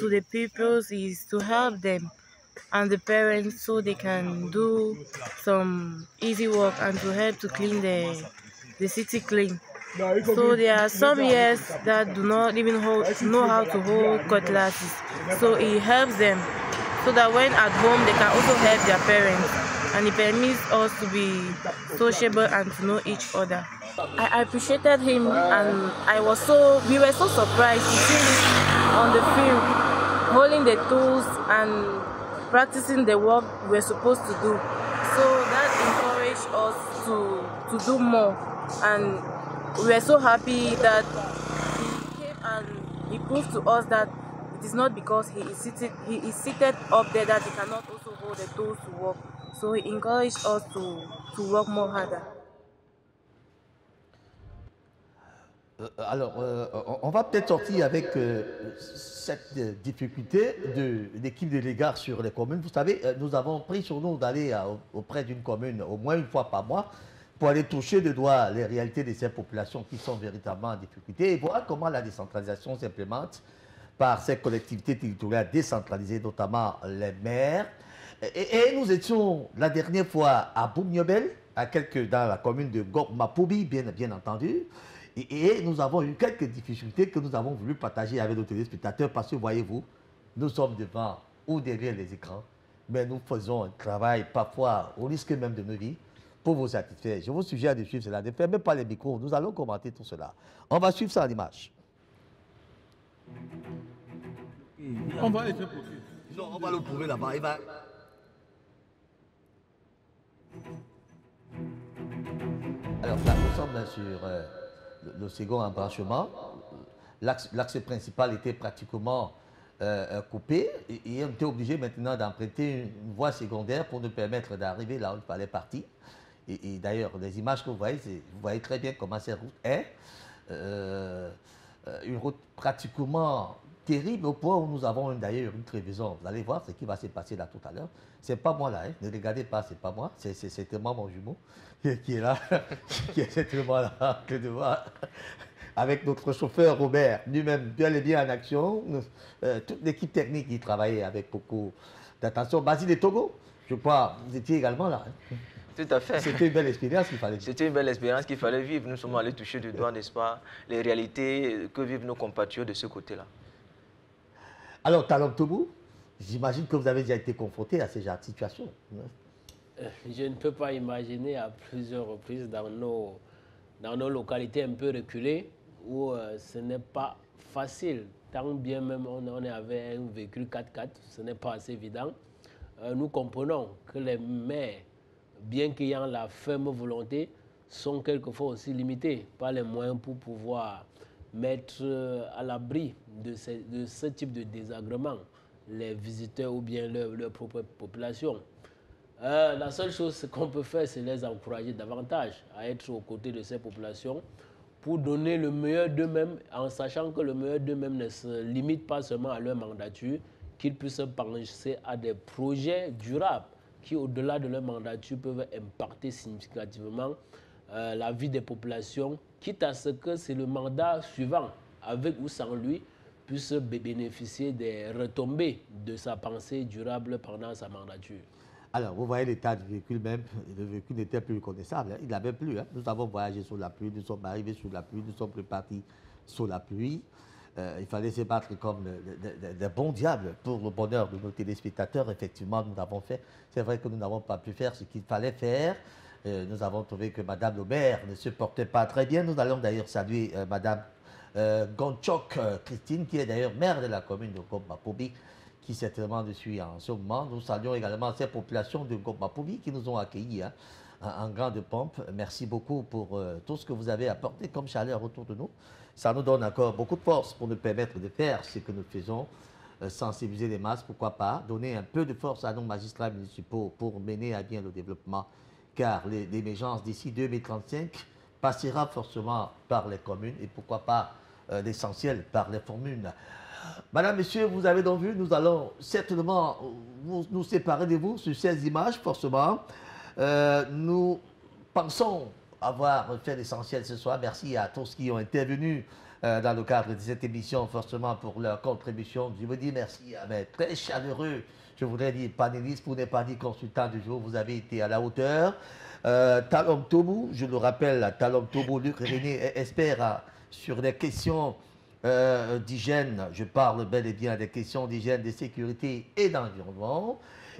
the peoples is to help them and the parents so they can do some easy work and to help to clean the city clean. So there are some years that do not even know how to hold cutlasses. So it helps them so that when at home they can also help their parents. And it permits us to be sociable and to know each other. I appreciated him and we were so surprised to see him on the field, holding the tools and practicing the work we were supposed to do. So that encouraged us to do more. And we were so happy that he came and he proved to us that it is not because he is seated up there that he cannot also hold the tools to work. So he encouraged us to work more harder. Alors, on va peut-être sortir avec cette difficulté de l'équipe de l'égard sur les communes. Vous savez, nous avons pris sur nous d'aller auprès d'une commune au moins une fois par mois pour aller toucher de doigt les réalités de ces populations qui sont véritablement en difficulté et voir comment la décentralisation s'implémente par ces collectivités territoriales décentralisées, notamment les maires. Et nous étions la dernière fois à Boumniobel, dans la commune de Gokmapoubi, bien entendu, et nous avons eu quelques difficultés que nous avons voulu partager avec nos téléspectateurs parce que, voyez-vous, nous sommes devant ou derrière les écrans, mais nous faisons un travail parfois au risque même de nos vies pour vous satisfaire. Je vous suggère de suivre cela. Ne fermez pas les micros, nous allons commenter tout cela. On va suivre ça en image. On va les faire profiter. Non, on va le prouver là-bas. Il va... Alors là, nous sommes sur le second embranchement. L'axe principal était pratiquement coupé et on était obligé maintenant d'emprunter une voie secondaire pour nous permettre d'arriver là où il fallait partir. Et d'ailleurs, les images que vous voyez très bien comment cette route est. Une route pratiquement terrible au point où nous avons d'ailleurs une prévision. Vous allez voir ce qui va se passer là tout à l'heure. C'est pas moi là, hein. Ne regardez pas, c'est pas moi. C'est certainement mon jumeau qui est là, qui est certainement là, que de voir. Avec notre chauffeur Robert, lui-même bien et bien en action. Toute l'équipe technique qui travaillait avec beaucoup d'attention. Basile Togo, je crois, vous étiez également là. Hein. Tout à fait. C'était une belle expérience qu'il fallait vivre. C'était une belle expérience qu'il fallait vivre. Nous sommes allés toucher du doigt, n'est-ce pas, les réalités que vivent nos compatriotes de ce côté-là. Alors, Talon Toubou, j'imagine que vous avez déjà été confronté à ces genres de situations. Je ne peux pas imaginer à plusieurs reprises dans nos localités un peu reculées où ce n'est pas facile. Tant bien même on avait un véhicule 4x4, ce n'est pas assez évident. Nous comprenons que les maires, bien qu'ayant la ferme volonté, sont quelquefois aussi limités par les moyens pour pouvoir mettre à l'abri de ce type de désagrément les visiteurs ou bien leur propre population. La seule chose qu'on peut faire, c'est les encourager davantage à être aux côtés de ces populations pour donner le meilleur d'eux-mêmes, en sachant que le meilleur d'eux-mêmes ne se limite pas seulement à leur mandature, qu'ils puissent penser à des projets durables qui, au-delà de leur mandature, peuvent impacter significativement la vie des populations, quitte à ce que c'est le mandat suivant, avec ou sans lui, puisse bénéficier des retombées de sa pensée durable pendant sa mandature. Alors, vous voyez l'état du véhicule même, le véhicule n'était plus reconnaissable, hein. Il n'avait plus. Hein. Nous avons voyagé sous la pluie, nous sommes arrivés sous la pluie, nous sommes repartis sous la pluie. Il fallait se battre comme des bons diables pour le bonheur de nos téléspectateurs. Effectivement, nous l'avons fait. C'est vrai que nous n'avons pas pu faire ce qu'il fallait faire. Nous avons trouvé que Mme le maire ne se portait pas très bien. Nous allons d'ailleurs saluer Mme Gonchok Christine, qui est d'ailleurs maire de la commune de Gokmapoubi, qui certainement nous suit en ce moment. Nous saluons également ces populations de Gokmapoubi qui nous ont accueillis en grande pompe. Merci beaucoup pour tout ce que vous avez apporté comme chaleur autour de nous. Ça nous donne encore beaucoup de force pour nous permettre de faire ce que nous faisons, sensibiliser les masses, pourquoi pas, donner un peu de force à nos magistrats municipaux pour mener à bien le développement, car l'émergence d'ici 2035 passera forcément par les communes et pourquoi pas l'essentiel par les communes. Madame, Monsieur, vous avez donc vu, nous allons certainement nous séparer de vous sur ces images, forcément. Nous pensons avoir fait l'essentiel ce soir. Merci à tous qui ont intervenu dans le cadre de cette émission, forcément, pour leur contribution. Je vous dis merci à mes très chaleureux, je voudrais dire panélistes, pour ne pas dire consultants du jour. Vous avez été à la hauteur. Talon Toubou, je le rappelle, Talon Toubou, Luc René espère sur les questions d'hygiène, je parle bel et bien des questions d'hygiène, de sécurité et d'environnement.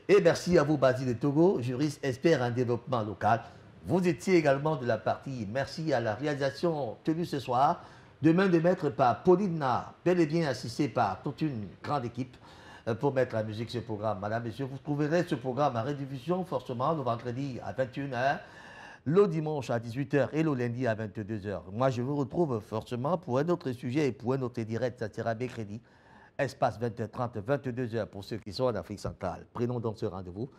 Et merci à vous, Basile Togo, juriste expert en développement local. Vous étiez également de la partie. Merci à la réalisation tenue ce soir, de main de maître par Pauline Na, bel et bien assistée par toute une grande équipe pour mettre en musique ce programme. Madame, Monsieur, vous trouverez ce programme en rediffusion forcément le vendredi à 21h, le dimanche à 18h et le lundi à 22h. Moi, je vous retrouve forcément pour un autre sujet et pour un autre direct. Ça sera mercredi, espace 20h30, 22h pour ceux qui sont en Afrique centrale. Prenons donc ce rendez-vous.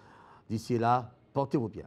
D'ici là, portez-vous bien.